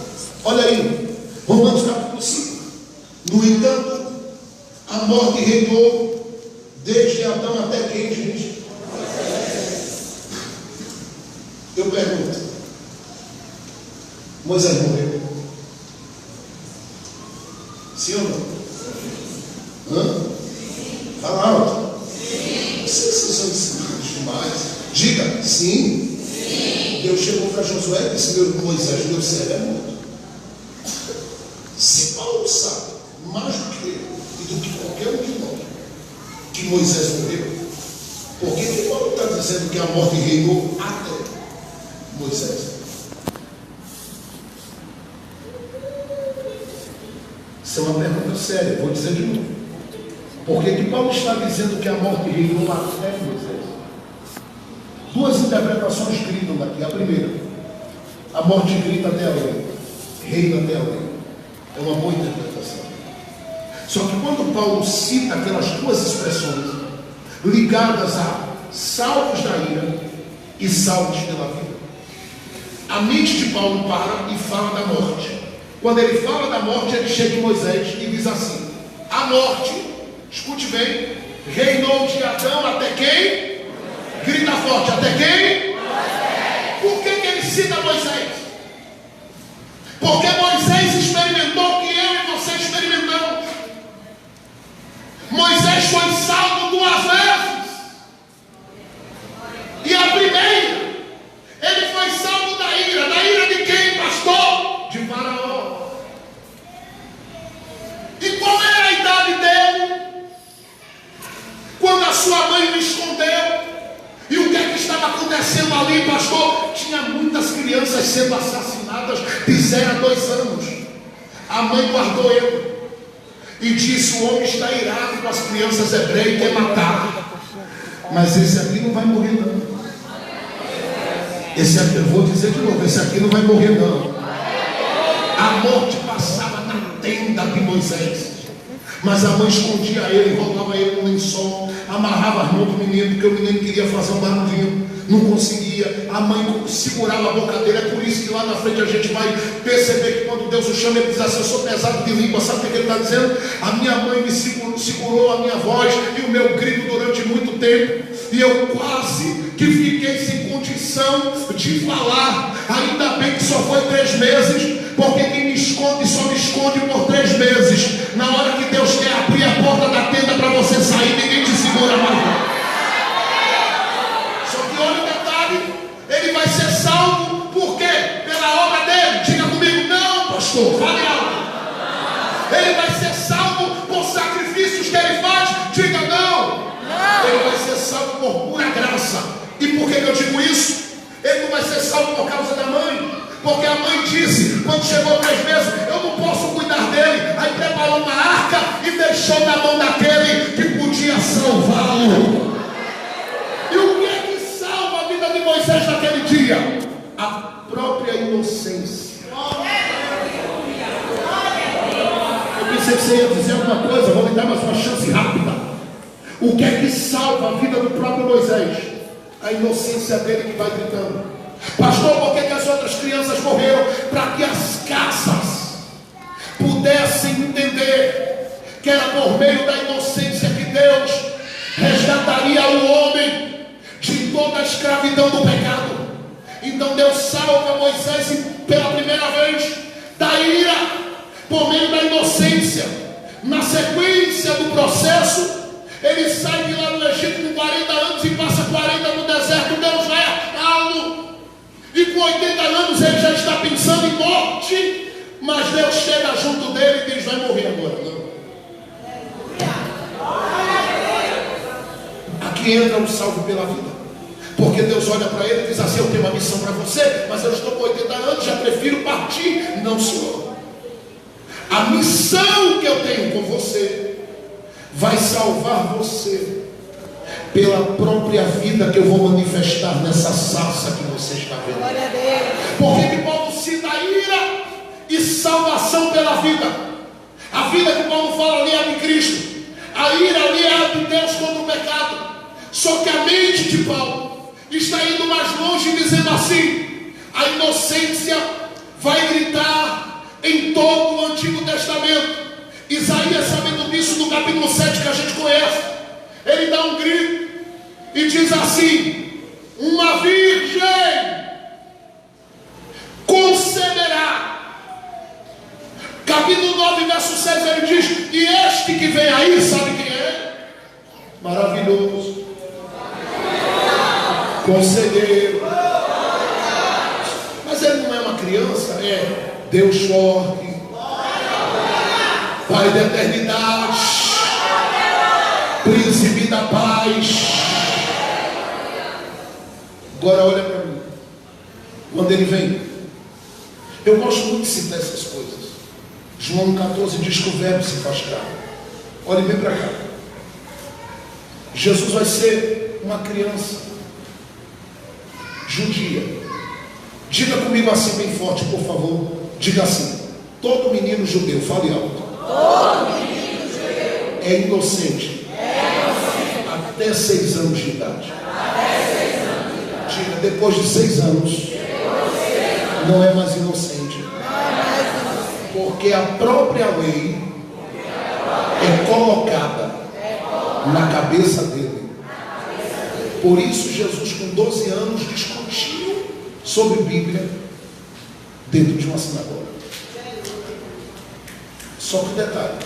Speaker 1: Olha aí, Romanos capítulo 5. No entanto, a morte reinou desde Adão até quem, gente? Eu pergunto: Moisés morreu? Sim ou não? Hã? Fala alto. Vocês são ensinados demais. Diga: sim. Deus chegou para Josué e disse: Moisés, meu servo é morto. Se Paulo sabe mais do que eu e do que qualquer um de nós que Moisés morreu, por que Paulo está dizendo que a morte reinou até Moisés? Isso é uma pergunta séria, vou dizer de novo. Por que Paulo está dizendo que a morte reinou até Moisés? Duas interpretações gritam daqui. A primeira: a morte grita até além, reina até além. É uma boa interpretação. Só que quando Paulo cita aquelas duas expressões ligadas a salvos da ira e salvos pela vida, a mente de Paulo para e fala da morte. Quando ele fala da morte, ele chega em Moisés e diz assim: a morte, escute bem, reinou de Adão até quem? Grita forte, até quem? Por que ele cita Moisés? Porque Moisés experimentou o que eu e você experimentamos. Moisés foi salvo 2 vezes. E a primeira, ele foi salvo da ira. Da ira de quem, pastor? De Faraó. E qual era a idade dele? Quando a sua mãe o escondeu. E o que é que estava acontecendo ali, pastor? Tinha muitas crianças sendo assassinadas de 0 a 2 anos. A mãe guardou ele e disse: o homem está irado com as crianças hebreias e quer matar. Mas esse aqui não vai morrer não. Esse aqui, eu vou dizer de novo, esse aqui não vai morrer não. A morte passava na tenda de Moisés, mas a mãe escondia ele, enrolava ele no lençol, amarrava as mãos do menino, porque o menino queria fazer um barulhinho, não conseguia. A mãe segurava a boca dele. É por isso que lá na frente a gente vai perceber que quando Deus o chama, ele diz assim: eu sou pesado de língua. Sabe o que ele está dizendo? A minha mãe me segurou a minha voz e o meu grito durante muito tempo, e eu quase que fiquei sem condição de falar. Ainda bem que só foi 3 meses, porque quem me esconde só me esconde por 3 meses. Na hora que Deus quer abrir a porta da tenda para você sair, ninguém te segura mais. Só que olha o detalhe: ele vai ser salvo por quê? Pela obra dele. Diga comigo: não, pastor, fale algo. Ele vai ser salvo por sacrifícios que ele faz. Diga não. Ele vai ser salvo por pura graça. E por que eu digo isso? Ele não vai ser salvo por causa da mãe, porque a mãe disse, quando chegou 3 meses: eu não posso cuidar dele. Aí preparou uma arca e deixou na mão daquele que podia salvá-lo. E o que é que salva a vida de Moisés naquele dia? A própria inocência. Eu pensei que você ia dizer alguma coisa, vou lhe dar mais uma chance rápida. O que é que salva a vida do próprio Moisés? A inocência dele, que vai gritando: pastor, por que as outras crianças morreram? Para que as casas pudessem entender que era por meio da inocência que Deus resgataria o homem de toda a escravidão do pecado. Então Deus salva Moisés pela primeira vez da ira, por meio da inocência. Na sequência do processo, ele sai de lá no Egito com 40 anos e passa 40 no deserto. Deus vai arrancá-lo. E com 80 anos ele já está pensando em morte. Mas Deus chega junto dele e diz: vai morrer agora. Não. Aqui entra o salvo pela vida. Porque Deus olha para ele e diz assim: eu tenho uma missão para você, mas eu estou com 80 anos, já prefiro partir. Não, senhor. A missão que eu tenho com você vai salvar você pela própria vida que eu vou manifestar nessa sarça que você está vendo.
Speaker 4: Glória a Deus.
Speaker 1: Por que Paulo cita ira e salvação pela vida? A vida que Paulo fala ali é a de Cristo. A ira ali é a de Deus contra o pecado. Só que a mente de Paulo está indo mais longe, dizendo assim: a inocência vai gritar em todo o Antigo Testamento. Isaías, sabendo disso, no capítulo 7 que a gente conhece, ele dá um grito e diz assim: uma virgem conceberá. Capítulo 9, verso 6, ele diz: e este que vem aí, sabe quem é? Maravilhoso, conselheiro. Mas ele não é uma criança, é Deus forte, Pai da eternidade, Príncipe da paz. Agora olha para mim. Quando ele vem, eu gosto muito de citar essas coisas. João 14 diz que o verbo se faz carne. Olhe bem para cá. Jesus vai ser uma criança judia. Diga comigo assim bem forte, por favor. Diga assim: todo menino judeu, fale alto.
Speaker 2: Todo menino judeu
Speaker 1: É inocente. Até 6 anos de idade. Diga: depois de 6 anos, não é mais inocente. Porque a própria lei é colocada na cabeça dele. Por isso Jesus com 12 anos discutiu sobre Bíblia dentro de uma sinagoga. Só que detalhe,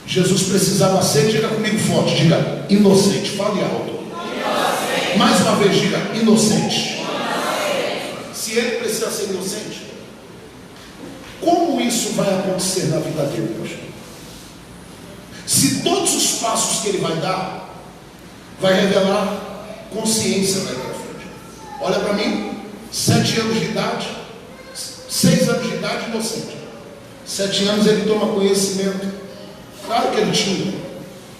Speaker 1: Jesus precisava ser, diga comigo forte, diga inocente, fale alto. Inocente. Mais uma vez, diga inocente. Se ele precisa ser inocente, como isso vai acontecer na vida dele, pastor? Se todos os passos que ele vai dar, vai revelar consciência daí para frente. Olha para mim, 7 anos de idade, 6 anos de idade, inocente. 7 anos ele toma conhecimento, claro que ele tinha,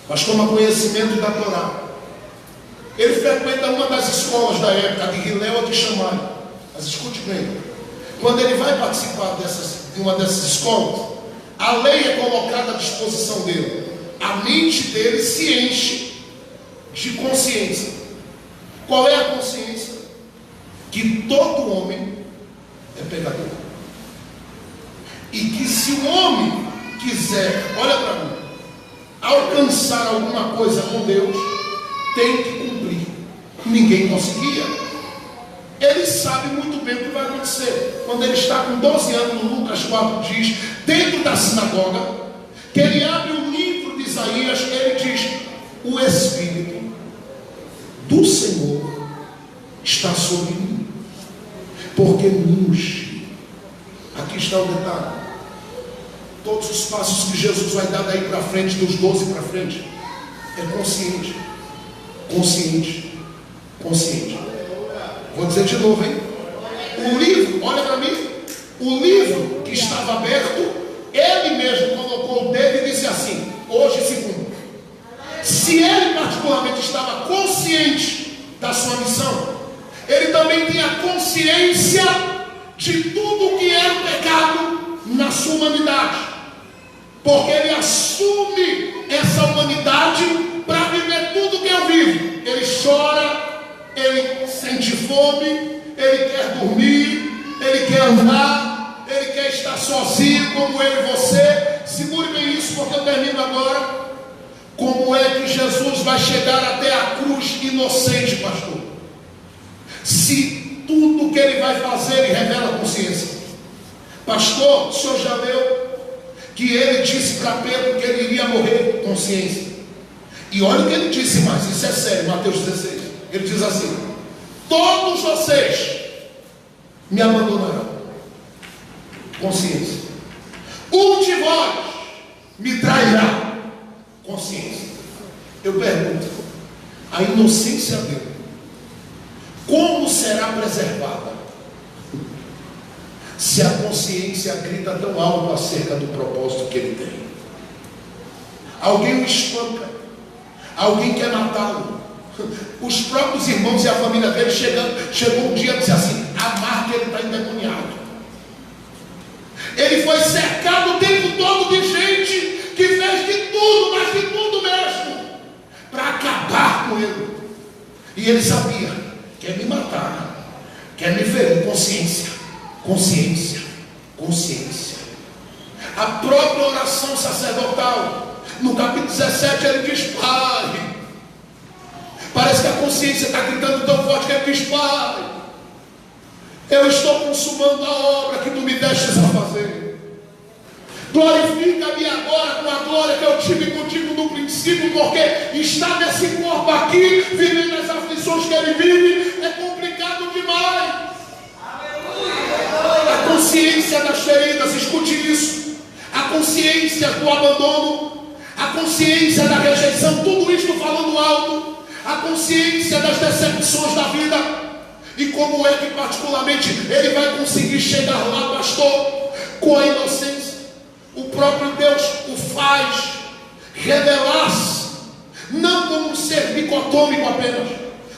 Speaker 1: mas toma conhecimento da Torá. Ele frequenta uma das escolas da época, de Hillel de Shammai. Mas escute bem, quando ele vai participar de uma dessas escolas, a lei é colocada à disposição dele. A mente dele se enche de consciência. Qual é a consciência? Que todo homem é pecador. E que se o homem quiser, olha para mim, alcançar alguma coisa com Deus, tem que cumprir. Ninguém conseguia. Ele sabe muito bem o que vai acontecer. Quando ele está com 12 anos, Lucas 4 diz, dentro da sinagoga, que ele abre o livro de Isaías, ele diz, o Espírito do Senhor está sobre mim, porque me ungiu. Aqui está o detalhe. Todos os passos que Jesus vai dar daí para frente, dos 12 para frente, é consciente. Consciente. Consciente. Vou dizer de novo, hein? O livro, olha para mim, o livro que estava aberto, ele mesmo colocou o dedo e disse assim, hoje segundo. Se ele particularmente estava consciente da sua missão, ele também tinha consciência de tudo que era o pecado na sua humanidade. Porque ele assume essa humanidade para viver tudo que eu vivo. Ele chora, ele sente fome, ele quer dormir, ele quer andar, ele quer estar sozinho como eu e você. Segure bem isso porque eu termino agora. Como é que Jesus vai chegar até a cruz inocente, pastor? Se tudo que ele vai fazer ele revela consciência. Pastor, o senhor já leu que ele disse para Pedro que ele iria morrer? Consciência. E olha o que ele disse mais, isso é sério, Mateus 16. Ele diz assim, todos vocês me abandonarão. Consciência. Um de vós me trairá. Consciência. Eu pergunto, a inocência dele, como será preservada se a consciência grita tão alto acerca do propósito que ele tem? Alguém o espanca, alguém quer matá-lo. Os próprios irmãos e a família dele chegou um dia e disse assim, a marca ele está endemoniado. Ele foi cercado o tempo todo de gente que fez de tudo, mas de tudo mesmo, para acabar com ele. E ele sabia, quer me matar, quer me ferir. Consciência, consciência, consciência. A própria oração sacerdotal, no capítulo 17, ele diz, Pai. Parece que a consciência está gritando tão forte que ele diz, Pai, eu estou consumando a obra que tu me destes a fazer. Glorifica-me agora com a glória que eu tive contigo no princípio, porque estar nesse corpo aqui, vivendo as aflições que ele vive, é complicado demais. A consciência das feridas, escute isso. A consciência do abandono, a consciência da rejeição, tudo isso falando alto. A consciência das decepções da vida. E como é que particularmente ele vai conseguir chegar lá, pastor? Com a inocência. O próprio Deus o faz revelar-se, não como um ser dicotômico apenas,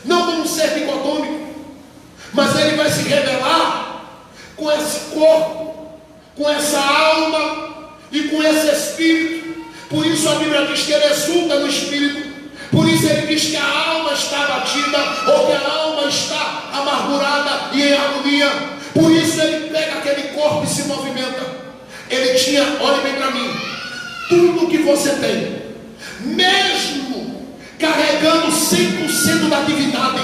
Speaker 1: não como um ser dicotômico, mas ele vai se revelar com esse corpo, com essa alma e com esse espírito. Por isso a Bíblia diz que ele exulta no espírito. Por isso ele diz que a alma está abatida, ou que a alma está amargurada e em agonia. Por isso ele pega aquele corpo e se movimenta. Ele tinha, olhe bem para mim, tudo que você tem, mesmo carregando 100% da divindade,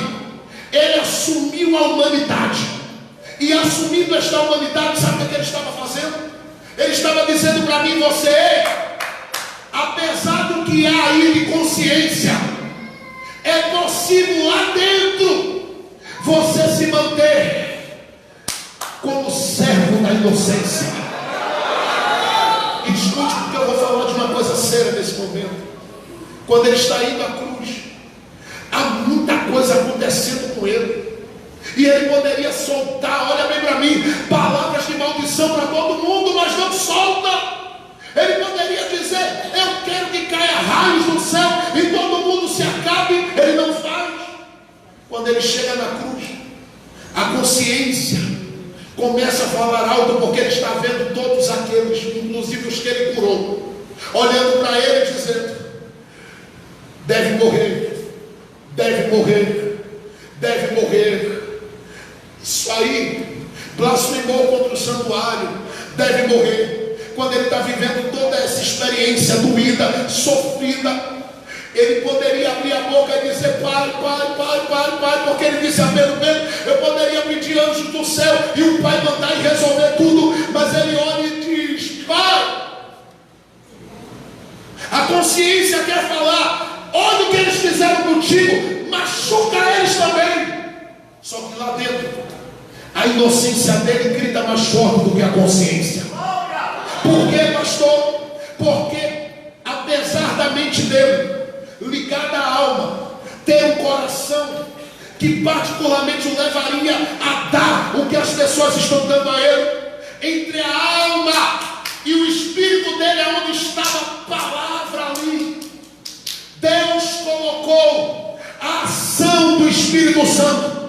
Speaker 1: ele assumiu a humanidade. E assumindo esta humanidade, sabe o que ele estava fazendo? Ele estava dizendo para mim: você, apesar do que há aí de consciência, é possível lá dentro você se manter como servo da inocência. E escute, porque eu vou falar de uma coisa séria nesse momento. Quando ele está indo à cruz, há muita coisa acontecendo com ele, e ele poderia soltar, olha bem para mim, palavras de maldição para todo mundo, mas não solta. Ele poderia dizer: eu quero que caia raios do céu e todo mundo se acabe. Ele não faz. Quando ele chega na cruz, a consciência começa a falar alto, porque ele está vendo todos aqueles, inclusive os que ele curou, olhando para ele e dizendo: deve morrer, deve morrer, deve morrer. Isso aí, blasfemou contra o santuário, deve morrer. Quando ele está vivendo toda essa experiência doída, sofrida, ele poderia abrir a boca e dizer: Pai, Pai, Pai, Pai, Pai, porque ele disse a Pedro: Pedro, eu poderia pedir anjos do céu e o Pai mandar e resolver tudo, mas ele olha e diz: Pai. A consciência quer falar: olha o que eles fizeram contigo, machuca eles também. Só que lá dentro, a inocência dele grita mais forte do que a consciência. Por quê, pastor? Porque apesar da mente dele ligada à alma, ter um coração que particularmente o levaria a dar o que as pessoas estão dando a ele, entre a alma e o espírito dele é onde estava a palavra ali. Deus colocou a ação do Espírito Santo,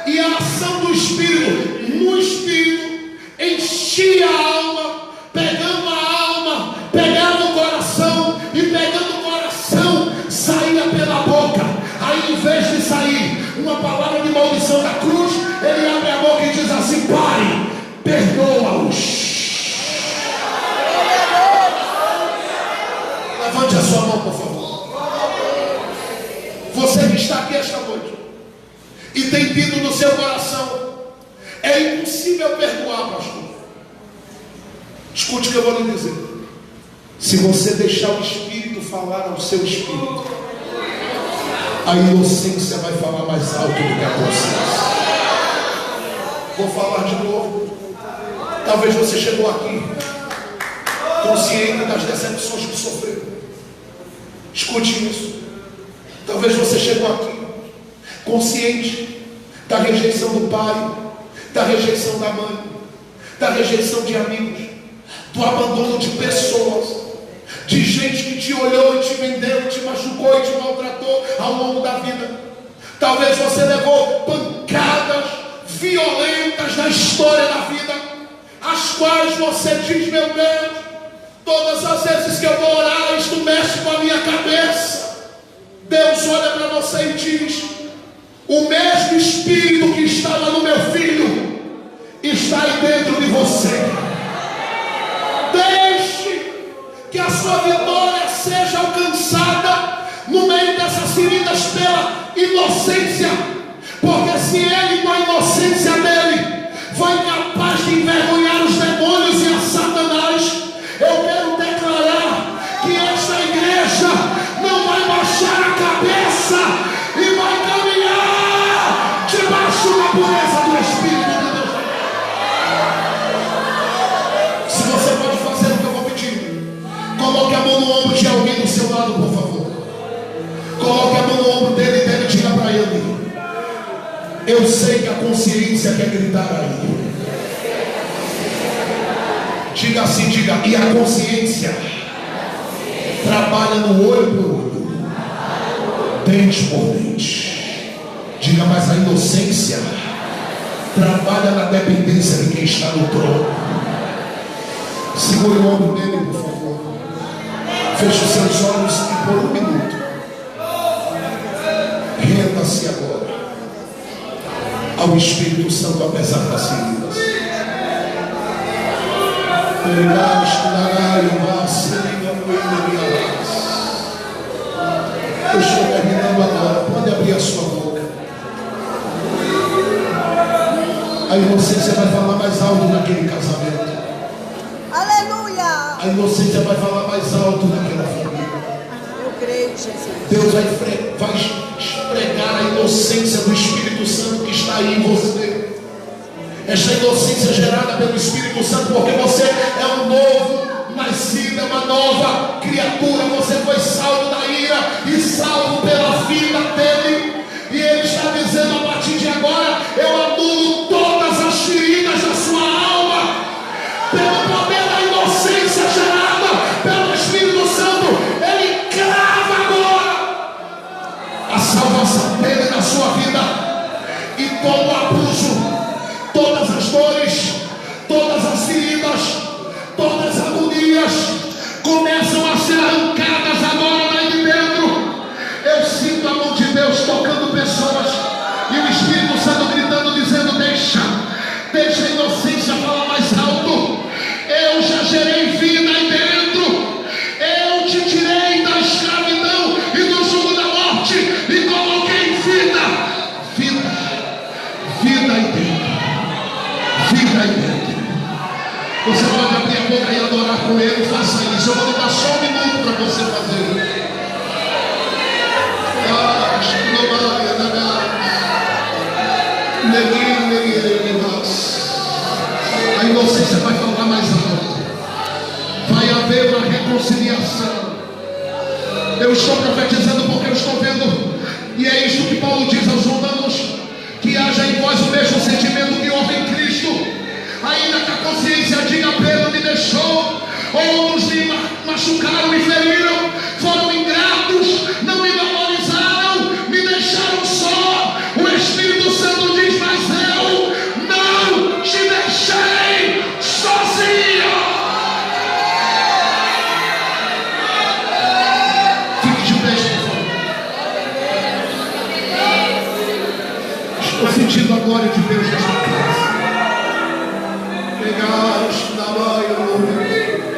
Speaker 1: e a ação do Espírito no Espírito enchia a alma, pegando a alma, pegando o coração, e pegando o coração, saía pela boca. Aí, em vez de sair uma palavra de maldição da cruz, ele abre a boca e diz assim: Pai, perdoa-os. Levante a sua mão, por favor. Você que está aqui esta noite e tem tido no seu coração: é impossível perdoar, pastor. Escute o que eu vou lhe dizer. Se você deixar o Espírito falar ao seu espírito, a inocência vai falar mais alto do que a consciência. Vou falar de novo. Talvez você chegou aqui consciente das decepções que sofreu. Escute isso. Talvez você chegou aqui consciente da rejeição do pai, da rejeição da mãe, da rejeição de amigos, do abandono de pessoas, de gente que te olhou e te vendeu, te machucou e te maltratou ao longo da vida. Talvez você levou pancadas violentas na história da vida, as quais você diz: meu Deus, todas as vezes que eu vou orar, isto mexe com a minha cabeça. Deus olha para você e diz: o mesmo Espírito que estava no meu filho está aí dentro de você. Deixe que a sua vitória seja alcançada no meio dessas feridas pela inocência, porque se ele, com a inocência dele, foi capaz de envergonhar os demônios e a Satanás, eu quero declarar que esta igreja não vai baixar a cabeça e vai caminhar debaixo da pureza do Espírito de Deus. Se você pode fazer o que eu vou pedir, coloque a mão no ombro de alguém do seu lado, por favor. Coloque a mão no ombro dele e dele diga para ele: eu sei que a consciência quer gritar aí. Diga assim, diga: e a consciência trabalha no olho por olho, dente por dente. Diga: mas a inocência trabalha na dependência de quem está no trono. Segure o ombro dele, por favor. Feche os seus olhos e por um minuto renda-se agora ao Espírito Santo, apesar das feridas. Eu estou terminando agora. Pode abrir a sua boca. A inocência vai falar mais alto naquele casamento.
Speaker 4: Aleluia.
Speaker 1: A inocência vai falar mais alto naquela família.
Speaker 4: Eu creio, Jesus.
Speaker 1: Deus vai esfregar a inocência do Espírito Santo que está aí em você. Esta inocência gerada pelo Espírito Santo, porque você é um novo nascido, é uma nova criatura. Você foi salvo da ira e salvo pela vida dele. E ele está dizendo: a partir de agora eu anulo todas as feridas da sua alma, pelo poder da inocência gerada pelo Espírito Santo. Ele crava agora a salvação dele na sua vida, e todo o abuso, todas as dores, todas as feridas, todas as agonias começam a ser arrancadas agora daí de dentro. Eu sinto a mão de Deus tocando pessoas, e o Espírito Santo gritando, dizendo: deixa a inocência falar mais alto. Eu já gerei vida aí dentro. Eu te tirei da escravidão e do jugo da morte e coloquei vida aí dentro. Vida aí dentro. Você pode abrir a boca e adorar com ele. Faça isso. Eu vou lhe dar só um minuto para você fazer. A inocência vai falar mais alto. Vai haver uma reconciliação. Eu estou profetizando porque eu estou vendo, e é isso que Paulo diz aos Romanos: que haja em vós o mesmo sentimento que houve em Cristo, ainda que a consciência diga: Pedro me deixou, outros me machucaram, me feriram, foram ingratos, não me valorizaram, me deixaram só. O Espírito Santo diz: mas eu não te deixei sozinho. Fique de pé, por favor. Estou sentindo a glória de Deus nesta casa. Pegaste na mãe,